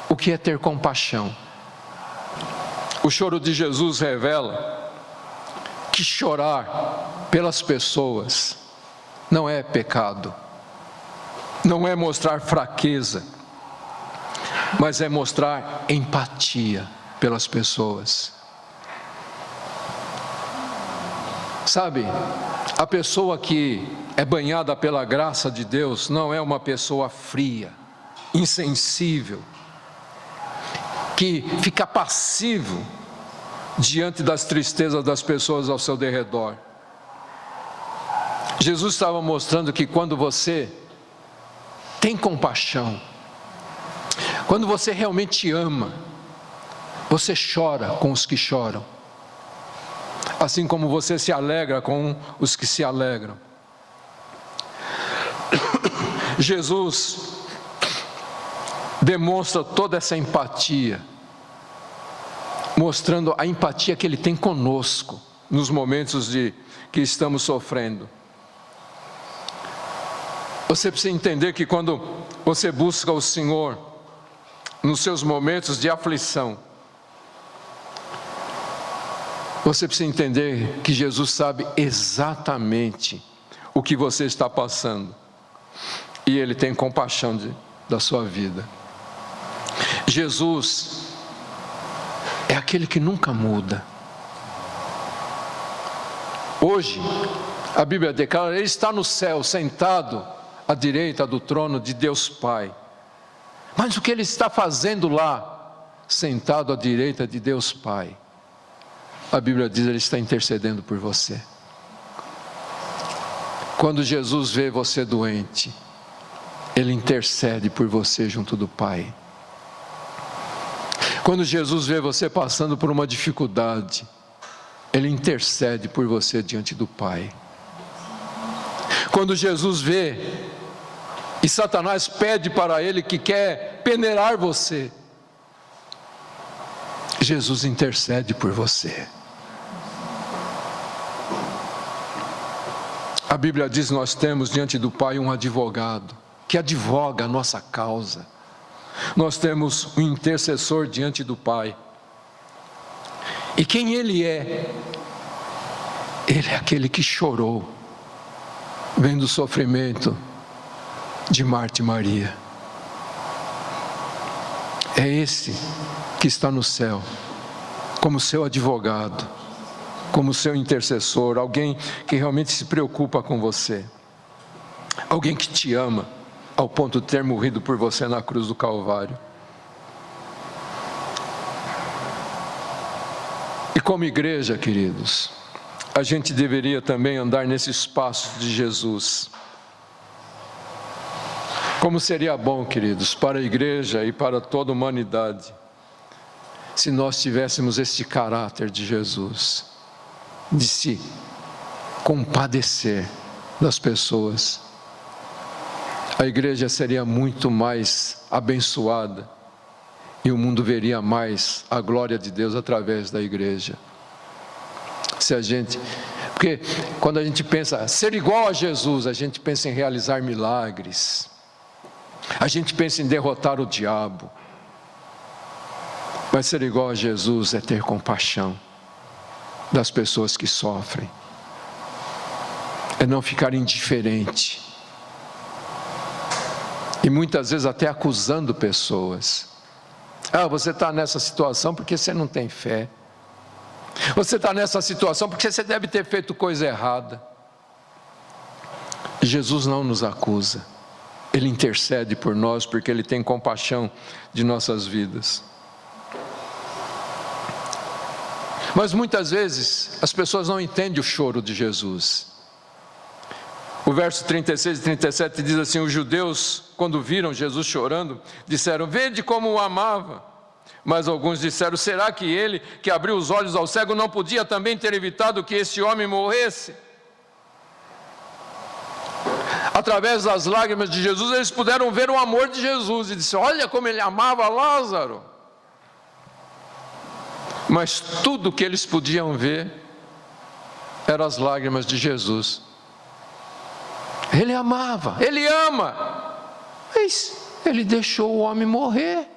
o que é ter compaixão. O choro de Jesus revela que chorar pelas pessoas não é pecado, não é mostrar fraqueza, mas é mostrar empatia pelas pessoas. Sabe, a pessoa que é banhada pela graça de Deus não é uma pessoa fria, insensível, que fica passivo diante das tristezas das pessoas ao seu derredor. Jesus estava mostrando que quando você tem compaixão, quando você realmente ama, você chora com os que choram, assim como você se alegra com os que se alegram. Jesus demonstra toda essa empatia, mostrando a empatia que Ele tem conosco nos momentos que estamos sofrendo. Você precisa entender que quando você busca o Senhor nos seus momentos de aflição, você precisa entender que Jesus sabe exatamente o que você está passando, e Ele tem compaixão da sua vida. Jesus é aquele que nunca muda. Hoje, a Bíblia declara, Ele está no céu, sentado à direita do trono de Deus Pai. Mas o que Ele está fazendo lá, sentado à direita de Deus Pai? A Bíblia diz, Ele está intercedendo por você. Quando Jesus vê você doente, Ele intercede por você junto do Pai. Quando Jesus vê você passando por uma dificuldade, Ele intercede por você diante do Pai. Quando Jesus vê e Satanás pede para Ele que quer peneirar você, Jesus intercede por você. A Bíblia diz: nós temos diante do Pai um advogado que advoga a nossa causa. Nós temos um intercessor diante do Pai. E quem Ele é? Ele é aquele que chorou vendo o sofrimento de Marta e Maria. É esse que está no céu como seu advogado, como seu intercessor, alguém que realmente se preocupa com você, alguém que te ama ao ponto de ter morrido por você na cruz do Calvário. E como igreja, queridos, a gente deveria também andar nesses passos de Jesus. Como seria bom, queridos, para a igreja e para toda a humanidade, se nós tivéssemos este caráter de Jesus, de se compadecer das pessoas. A igreja seria muito mais abençoada e o mundo veria mais a glória de Deus através da igreja. Porque quando a gente pensa ser igual a Jesus, a gente pensa em realizar milagres, a gente pensa em derrotar o diabo. Mas ser igual a Jesus é ter compaixão das pessoas que sofrem, é não ficar indiferente, e muitas vezes até acusando pessoas. Você está nessa situação porque você não tem fé, você está nessa situação porque você deve ter feito coisa errada. Jesus não nos acusa, Ele intercede por nós, porque Ele tem compaixão de nossas vidas. Mas muitas vezes as pessoas não entendem o choro de Jesus. O verso 36 e 37 diz assim: os judeus, quando viram Jesus chorando, disseram: vede como o amava. Mas alguns disseram: será que ele, que abriu os olhos ao cego, não podia também ter evitado que esse homem morresse? Através das lágrimas de Jesus, eles puderam ver o amor de Jesus, e disseram: olha como ele amava Lázaro. Mas tudo que eles podiam ver eram as lágrimas de Jesus. Ele amava, Ele ama, mas Ele deixou o homem morrer.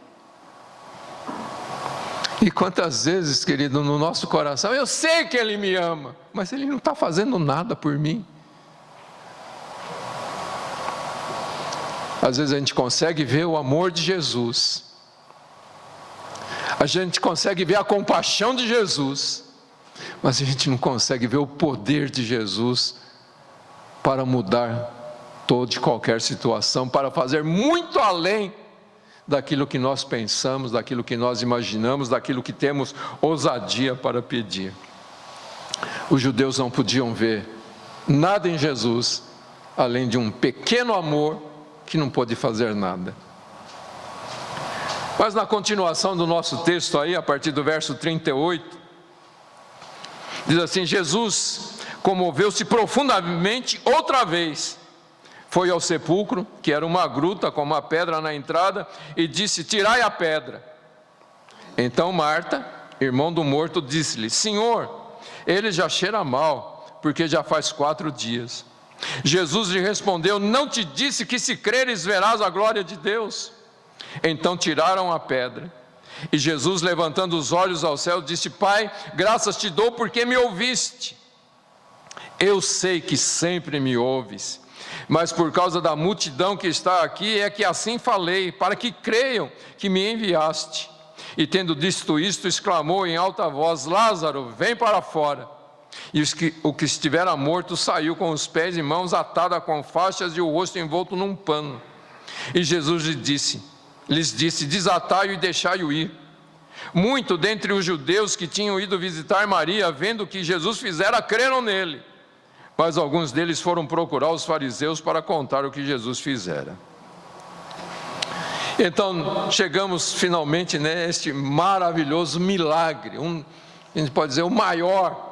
E quantas vezes, querido, no nosso coração, eu sei que Ele me ama, mas Ele não está fazendo nada por mim. Às vezes a gente consegue ver o amor de Jesus, A gente consegue ver a compaixão de Jesus, mas a gente não consegue ver o poder de Jesus para mudar toda e qualquer situação, para fazer muito além daquilo que nós pensamos, daquilo que nós imaginamos, daquilo que temos ousadia para pedir. Os judeus não podiam ver nada em Jesus, além de um pequeno amor que não pôde fazer nada. Mas na continuação do nosso texto aí, a partir do verso 38, diz assim: Jesus comoveu-se profundamente outra vez, foi ao sepulcro, que era uma gruta com uma pedra na entrada, e disse: tirai a pedra. Então Marta, irmão do morto, disse-lhe: Senhor, ele já cheira mal, porque já faz 4 dias. Jesus lhe respondeu: não te disse que se creres verás a glória de Deus? Então tiraram a pedra. E Jesus, levantando os olhos ao céu, disse: Pai, graças te dou porque me ouviste. Eu sei que sempre me ouves, mas por causa da multidão que está aqui é que assim falei, para que creiam que me enviaste. E tendo dito isto, exclamou em alta voz: Lázaro, vem para fora. E o que estivera morto saiu com os pés e mãos atados com faixas e o rosto envolto num pano. E Jesus lhes disse: desatai-o e deixai-o ir. Muito dentre os judeus que tinham ido visitar Maria, vendo o que Jesus fizera, creram nele. Mas alguns deles foram procurar os fariseus para contar o que Jesus fizera. Então, chegamos finalmente neste maravilhoso milagre, a gente pode dizer o maior,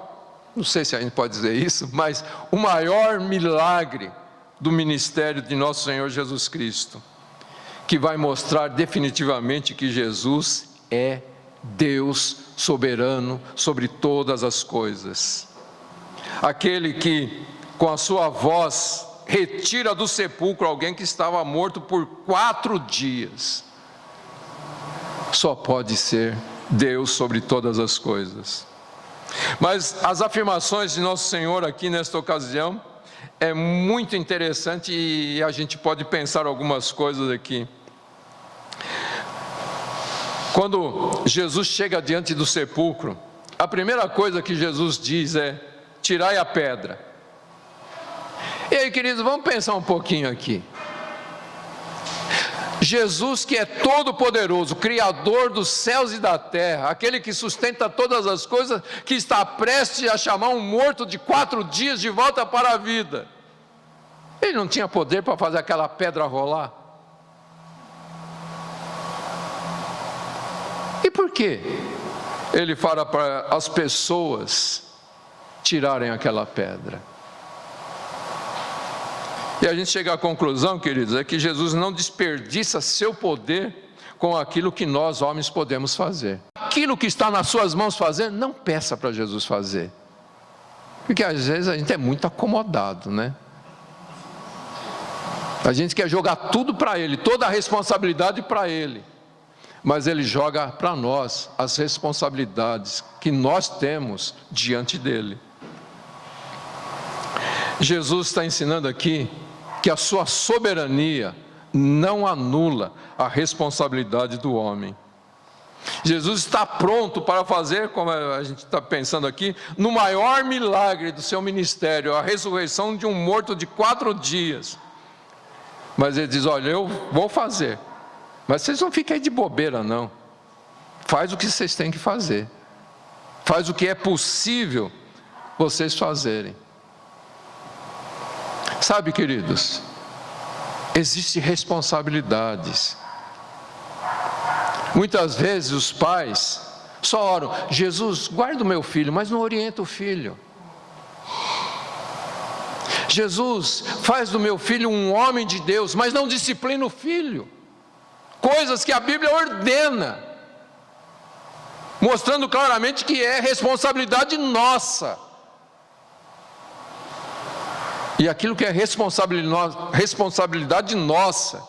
não sei se a gente pode dizer isso, mas o maior milagre do ministério de nosso Senhor Jesus Cristo, que vai mostrar definitivamente que Jesus é Deus soberano sobre todas as coisas. Aquele que, com a sua voz, retira do sepulcro alguém que estava morto por 4 dias. Só pode ser Deus sobre todas as coisas. Mas as afirmações de nosso Senhor aqui nesta ocasião é muito interessante e a gente pode pensar algumas coisas aqui. Quando Jesus chega diante do sepulcro, a primeira coisa que Jesus diz é: tirai a pedra. E aí, queridos, vamos pensar um pouquinho aqui. Jesus, que é todo poderoso, Criador dos céus e da terra, aquele que sustenta todas as coisas, que está prestes a chamar um morto de 4 dias de volta para a vida, ele não tinha poder para fazer aquela pedra rolar? E por que ele fala para as pessoas tirarem aquela pedra? E a gente chega à conclusão, queridos, é que Jesus não desperdiça seu poder com aquilo que nós homens podemos fazer. Aquilo que está nas suas mãos fazer, não peça para Jesus fazer, porque às vezes a gente é muito acomodado, né? A gente quer jogar tudo para Ele, toda a responsabilidade para Ele, mas Ele joga para nós as responsabilidades que nós temos diante dEle. Jesus está ensinando aqui que a sua soberania não anula a responsabilidade do homem. Jesus está pronto para fazer, como a gente está pensando aqui, no maior milagre do seu ministério, a ressurreição de um morto de 4 dias. Mas ele diz: olha, eu vou fazer, mas vocês não fiquem aí de bobeira não. Faz o que vocês têm que fazer. Faz o que é possível vocês fazerem. Sabe, queridos, existem responsabilidades. Muitas vezes os pais só oram: Jesus, guarda o meu filho, mas não orienta o filho. Jesus, faz do meu filho um homem de Deus, mas não disciplina o filho. Coisas que a Bíblia ordena, mostrando claramente que é responsabilidade nossa. E aquilo que é responsabilidade nossa,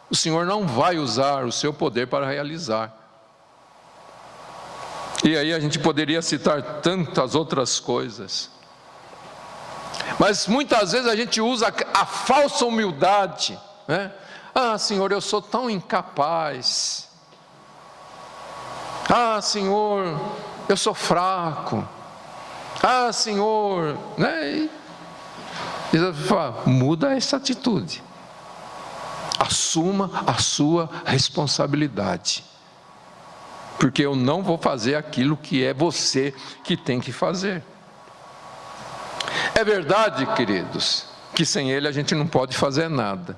o Senhor não vai usar o seu poder para realizar. E aí a gente poderia citar tantas outras coisas. Mas muitas vezes a gente usa a falsa humildade, né? Ah, Senhor, eu sou tão incapaz. Ah, Senhor, eu sou fraco. Ah, Senhor, né? E Jesus fala, muda essa atitude. Assuma a sua responsabilidade. Porque eu não vou fazer aquilo que é você que tem que fazer. É verdade, queridos, que sem Ele a gente não pode fazer nada.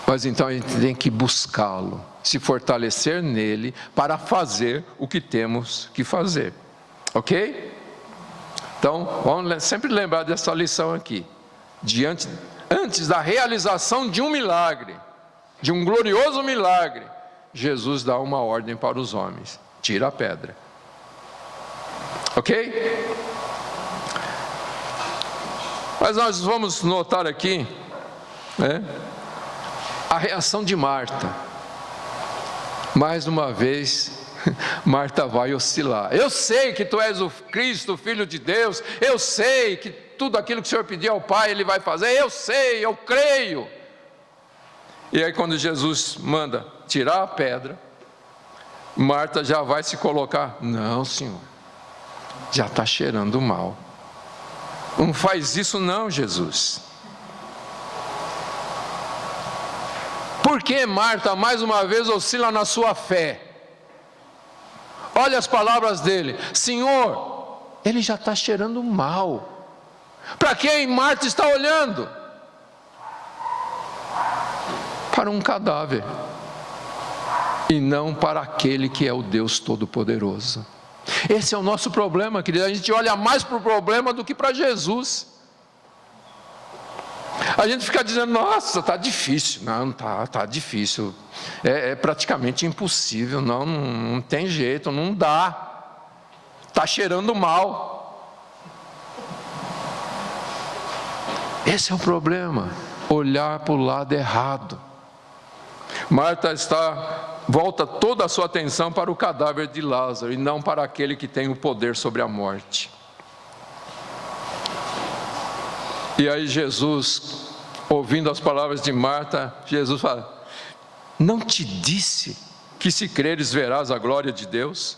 Mas então a gente tem que buscá-lo, se fortalecer nele para fazer o que temos que fazer. Ok? Então, vamos sempre lembrar dessa lição aqui. Antes da realização de um milagre, de um glorioso milagre, Jesus dá uma ordem para os homens: tira a pedra. Ok? Mas nós vamos notar aqui, né, a reação de Marta. Mais uma vez, Marta vai oscilar. Eu sei que tu és o Cristo, o Filho de Deus. Eu sei que tudo aquilo que o Senhor pediu ao Pai, Ele vai fazer. Eu sei, eu creio. E aí quando Jesus manda tirar a pedra, Marta já vai se colocar: não, Senhor, já está cheirando mal. Não faz isso não, Jesus. Por que Marta mais uma vez oscila na sua fé? Olha as palavras dele: Senhor, ele já está cheirando mal. Para quem Marta está olhando? Para um cadáver, e não para aquele que é o Deus Todo-Poderoso. Esse é o nosso problema, querido. A gente olha mais para o problema do que para Jesus. A gente fica dizendo: nossa, está difícil. Não está difícil. É praticamente impossível. Não tem jeito, não dá. Está cheirando mal. Esse é o problema. Olhar para o lado errado. Marta volta toda a sua atenção para o cadáver de Lázaro e não para aquele que tem o poder sobre a morte. E aí Jesus, ouvindo as palavras de Marta, Jesus fala: não te disse que se creres verás a glória de Deus?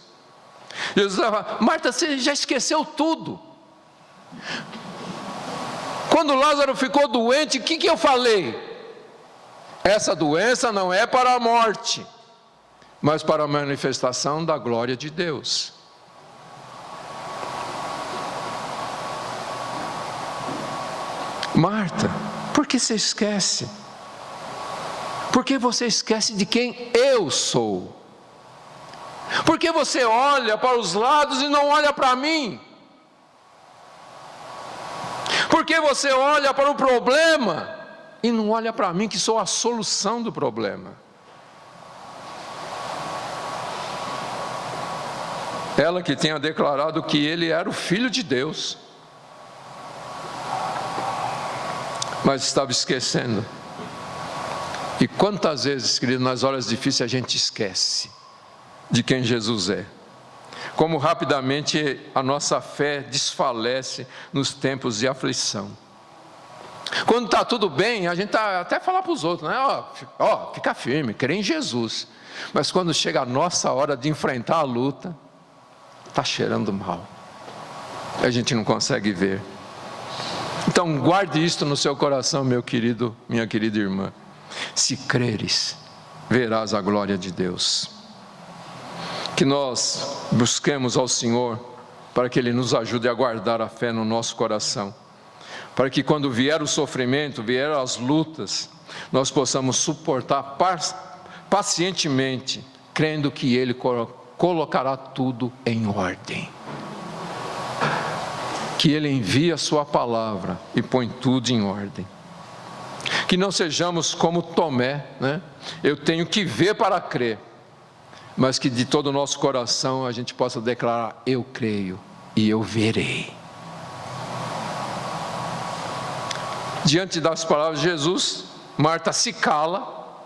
Jesus fala: Marta, você já esqueceu tudo. Quando Lázaro ficou doente, o que eu falei? Essa doença não é para a morte, mas para a manifestação da glória de Deus. Marta, por que você esquece? Por que você esquece de quem eu sou? Por que você olha para os lados e não olha para mim? Por que você olha para o problema e não olha para mim, que sou a solução do problema? Ela que tinha declarado que ele era o Filho de Deus, mas estava esquecendo. E quantas vezes, querido, nas horas difíceis a gente esquece de quem Jesus é. Como rapidamente a nossa fé desfalece nos tempos de aflição. Quando está tudo bem, a gente até fala para os outros, né? Fica firme, crê em Jesus. Mas quando chega a nossa hora de enfrentar a luta, está cheirando mal. A gente não consegue ver. Então guarde isto no seu coração, meu querido, minha querida irmã. Se creres, verás a glória de Deus. Que nós busquemos ao Senhor para que Ele nos ajude a guardar a fé no nosso coração, para que quando vier o sofrimento, vier as lutas, nós possamos suportar pacientemente, crendo que Ele colocará tudo em ordem, que Ele envia a sua palavra e põe tudo em ordem. Que não sejamos como Tomé, né? Eu tenho que ver para crer, mas que de todo o nosso coração a gente possa declarar: eu creio e eu verei. Diante das palavras de Jesus, Marta se cala,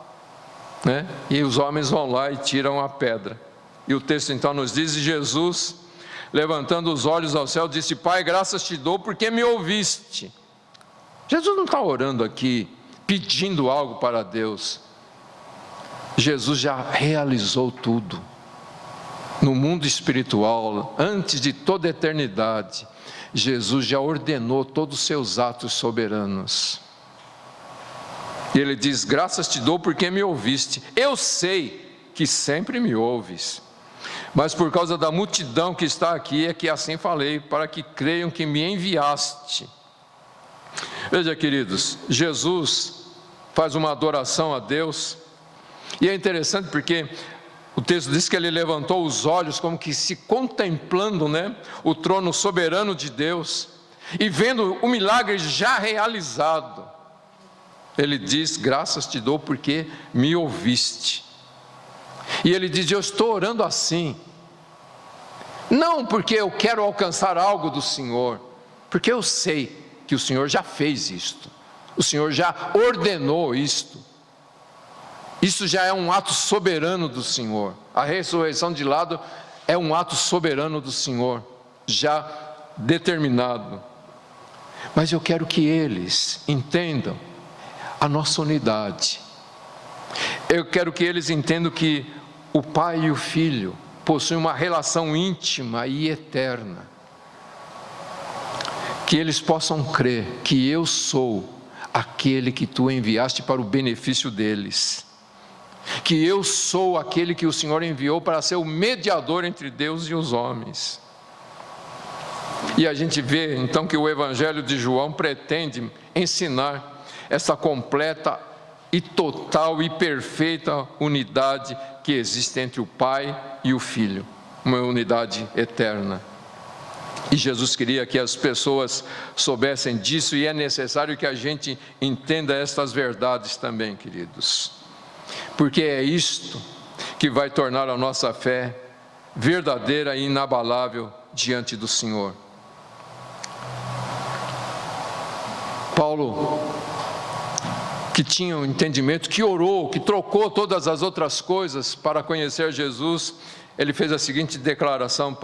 né? E os homens vão lá e tiram a pedra. E o texto então nos diz: Jesus, levantando os olhos ao céu, disse: Pai, graças te dou porque me ouviste. Jesus não está orando aqui pedindo algo para Deus. Jesus já realizou tudo. no mundo espiritual, antes de toda a eternidade, Jesus já ordenou todos os seus atos soberanos. E ele diz: graças te dou porque me ouviste. Eu sei que sempre me ouves, mas por causa da multidão que está aqui é que assim falei, para que creiam que me enviaste. Veja, queridos, Jesus faz uma adoração a Deus, e é interessante porque o texto diz que ele levantou os olhos como que se contemplando, o trono soberano de Deus, e vendo o milagre já realizado, ele diz: graças te dou porque me ouviste. E ele diz: eu estou orando assim, não porque eu quero alcançar algo do Senhor, porque eu sei que o Senhor já fez isto, o Senhor já ordenou isto. Isso já é um ato soberano do Senhor. A ressurreição de lado é um ato soberano do Senhor, já determinado. Mas eu quero que eles entendam a nossa unidade. Eu quero que eles entendam que o Pai e o Filho possuem uma relação íntima e eterna. Que eles possam crer que eu sou aquele que tu enviaste para o benefício deles. Que eu sou aquele que o Senhor enviou para ser o mediador entre Deus e os homens. E a gente vê então que o Evangelho de João pretende ensinar essa completa e total e perfeita unidade que existe entre o Pai e o Filho, uma unidade eterna. E Jesus queria que as pessoas soubessem disso, e é necessário que a gente entenda estas verdades também, queridos, porque é isto que vai tornar a nossa fé verdadeira e inabalável diante do Senhor. Paulo, que tinha um entendimento, que orou, que trocou todas as outras coisas para conhecer Jesus, ele fez a seguinte declaração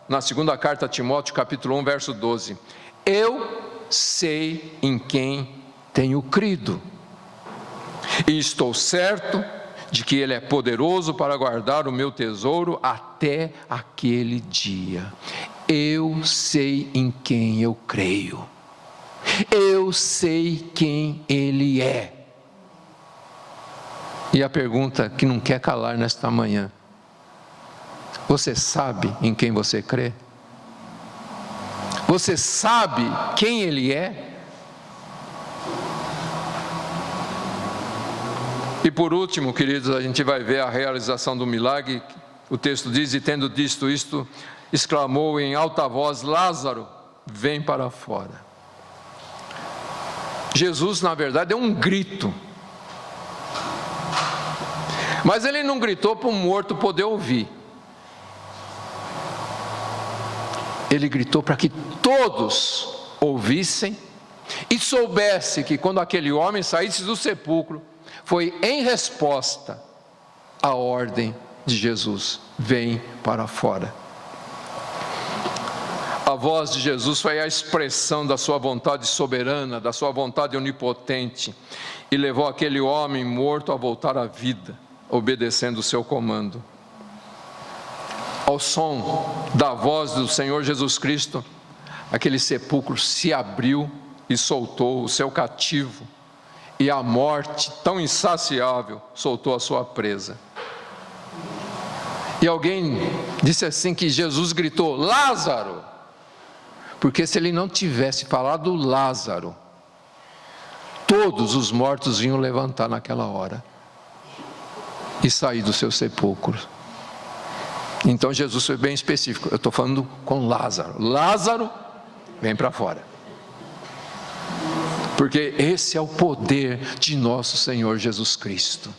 na segunda carta a Timóteo, capítulo 1, verso 12: eu sei em quem tenho crido, e estou certo de que Ele é poderoso para guardar o meu tesouro até aquele dia. Eu sei em quem eu creio, eu sei quem Ele é. E a pergunta que não quer calar nesta manhã: você sabe em quem você crê? Você sabe quem Ele é? E por último, queridos, a gente vai ver a realização do milagre. O texto diz: e tendo dito isto, exclamou em alta voz: Lázaro, vem para fora. Jesus, na verdade, deu um grito, mas ele não gritou para o morto poder ouvir. Ele gritou para que todos ouvissem e soubessem que quando aquele homem saísse do sepulcro, foi em resposta à ordem de Jesus: vem para fora. A voz de Jesus foi a expressão da sua vontade soberana, da sua vontade onipotente, e levou aquele homem morto a voltar à vida, obedecendo o seu comando. Ao som da voz do Senhor Jesus Cristo, aquele sepulcro se abriu e soltou o seu cativo, e a morte, tão insaciável, soltou a sua presa. E alguém disse assim que Jesus gritou: Lázaro! Porque se ele não tivesse falado Lázaro, todos os mortos vinham levantar naquela hora e sair do seu sepulcro. Então Jesus foi bem específico: eu estou falando com Lázaro. Lázaro, vem para fora. Porque esse é o poder de nosso Senhor Jesus Cristo.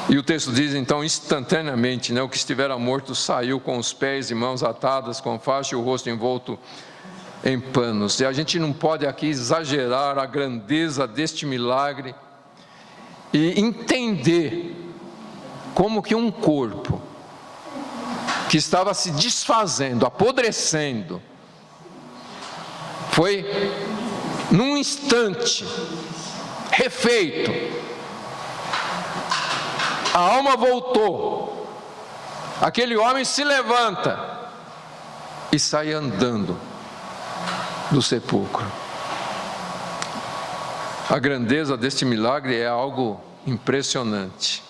E o texto diz então: instantaneamente, o que estivera morto saiu com os pés e mãos atadas com faixa e o rosto envolto em panos. E a gente não pode aqui exagerar a grandeza deste milagre e entender como que um corpo que estava se desfazendo, apodrecendo, foi num instante refeito. A alma voltou Aquele homem se levanta e sai andando do sepulcro. A grandeza deste milagre é algo impressionante.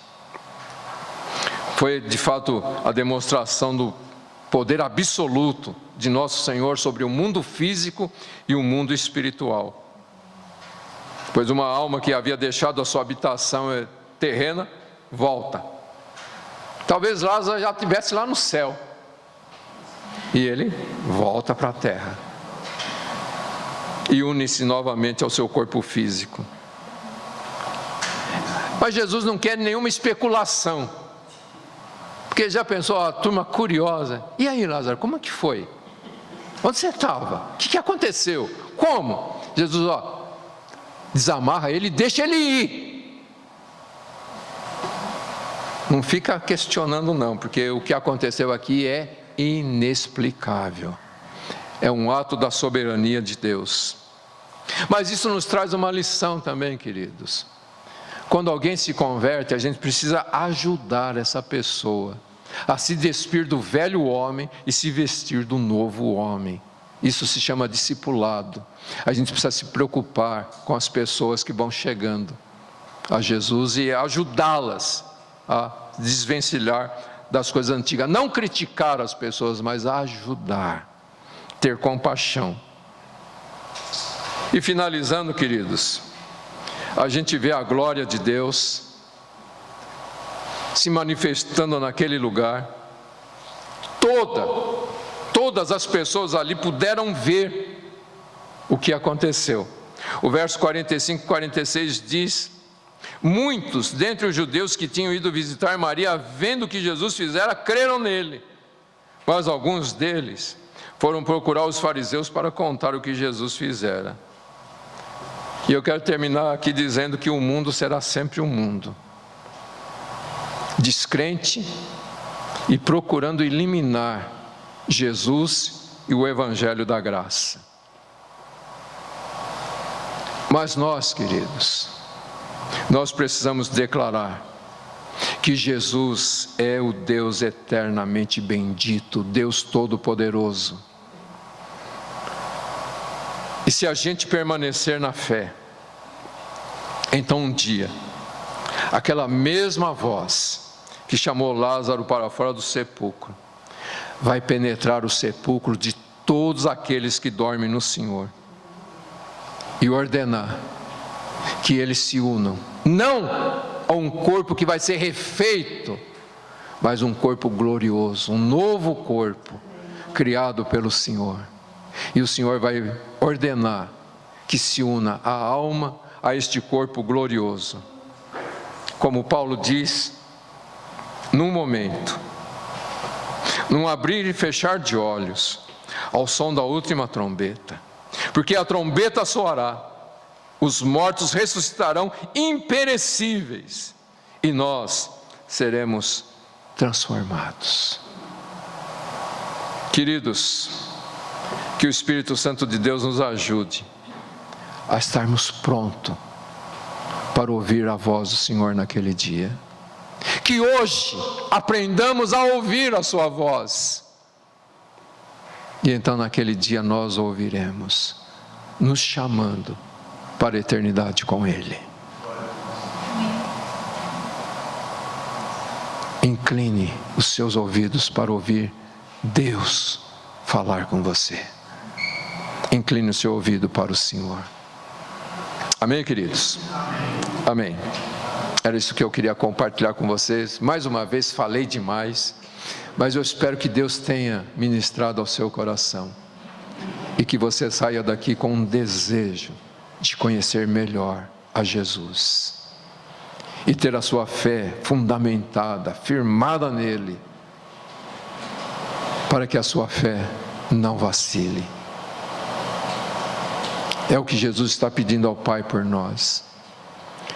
Foi de fato a demonstração do poder absoluto de nosso Senhor sobre o mundo físico e o mundo espiritual. Pois uma alma que havia deixado a sua habitação terrena, volta. Talvez Lázaro já estivesse lá no céu. E ele volta para a terra. E une-se novamente ao seu corpo físico. Mas Jesus não quer nenhuma especulação. Porque já pensou, a turma curiosa. E aí, Lázaro, como é que foi? Onde você estava? O que aconteceu? Como? Jesus, desamarra ele e deixa ele ir. Não fica questionando não, porque o que aconteceu aqui é inexplicável. É um ato da soberania de Deus. Mas isso nos traz uma lição também, queridos. Quando alguém se converte, a gente precisa ajudar essa pessoa a se despir do velho homem e se vestir do novo homem. Isso se chama discipulado. A gente precisa se preocupar com as pessoas que vão chegando a Jesus e ajudá-las a desvencilhar das coisas antigas. Não criticar as pessoas, mas ajudar, ter compaixão. E finalizando, queridos, a gente vê a glória de Deus se manifestando naquele lugar. Todas as pessoas ali puderam ver o que aconteceu. O verso 45 e 46 diz: muitos dentre os judeus que tinham ido visitar Maria, vendo o que Jesus fizera, creram nele. Mas alguns deles foram procurar os fariseus para contar o que Jesus fizera. E eu quero terminar aqui dizendo que o mundo será sempre um mundo descrente e procurando eliminar Jesus e o Evangelho da graça. Mas nós, queridos, nós precisamos declarar que Jesus é o Deus eternamente bendito, Deus Todo-Poderoso. E se a gente permanecer na fé, então um dia, aquela mesma voz que chamou Lázaro para fora do sepulcro, vai penetrar o sepulcro de todos aqueles que dormem no Senhor e ordenar que eles se unam, não a um corpo que vai ser refeito, mas um corpo glorioso, um novo corpo criado pelo Senhor. E o Senhor vai ordenar que se una a alma a este corpo glorioso. Como Paulo diz, num momento, num abrir e fechar de olhos, ao som da última trombeta, porque a trombeta soará, os mortos ressuscitarão imperecíveis, e nós seremos transformados. Queridos, que o Espírito Santo de Deus nos ajude a estarmos prontos para ouvir a voz do Senhor naquele dia. Que hoje aprendamos a ouvir a sua voz. E então naquele dia nós ouviremos, nos chamando para a eternidade com Ele. Incline os seus ouvidos para ouvir Deus falar com você. Incline o seu ouvido para o Senhor. Amém, queridos? Amém. Era isso que eu queria compartilhar com vocês. Mais uma vez falei demais, mas eu espero que Deus tenha ministrado ao seu coração e que você saia daqui com um desejo de conhecer melhor a Jesus e ter a sua fé fundamentada, firmada nele, para que a sua fé não vacile. É o que Jesus está pedindo ao Pai por nós.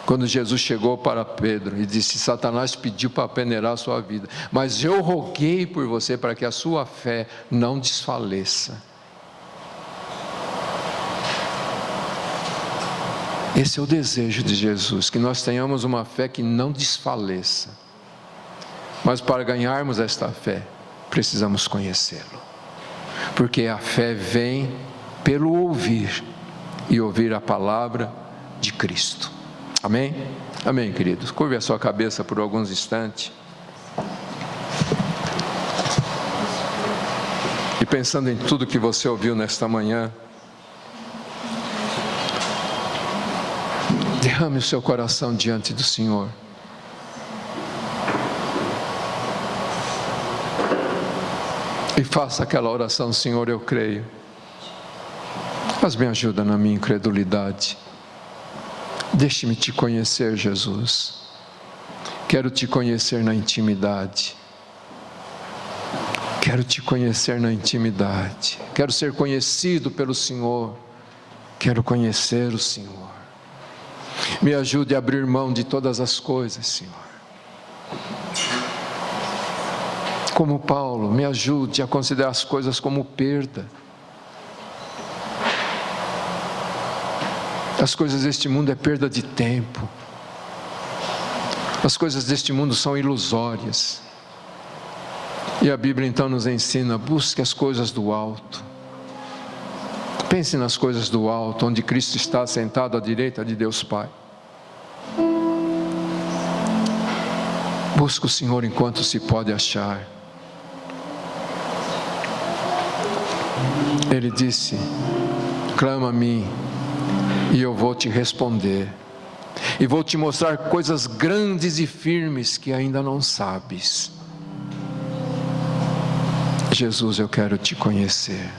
Quando Jesus chegou para Pedro e disse: Satanás pediu para peneirar a sua vida, mas eu roguei por você para que a sua fé não desfaleça. Esse é o desejo de Jesus, que nós tenhamos uma fé que não desfaleça. Mas para ganharmos esta fé, precisamos conhecê-lo. Porque a fé vem pelo ouvir, e ouvir a palavra de Cristo. Amém? Amém, queridos. Curve a sua cabeça por alguns instantes. E pensando em tudo que você ouviu nesta manhã, derrame o seu coração diante do Senhor. E faça aquela oração: Senhor, eu creio, mas me ajuda na minha incredulidade. Deixe-me te conhecer, Jesus. Quero te conhecer na intimidade. Quero te conhecer na intimidade. Quero ser conhecido pelo Senhor. Quero conhecer o Senhor. Me ajude a abrir mão de todas as coisas, Senhor. Como Paulo, me ajude a considerar as coisas como perda. As coisas deste mundo é perda de tempo. As coisas deste mundo são ilusórias. E a Bíblia então nos ensina: busque as coisas do alto. Pense nas coisas do alto, onde Cristo está sentado à direita de Deus Pai. Busque o Senhor enquanto se pode achar. Ele disse: clama a mim, e eu vou te responder, e vou te mostrar coisas grandes e firmes que ainda não sabes. Jesus, eu quero te conhecer.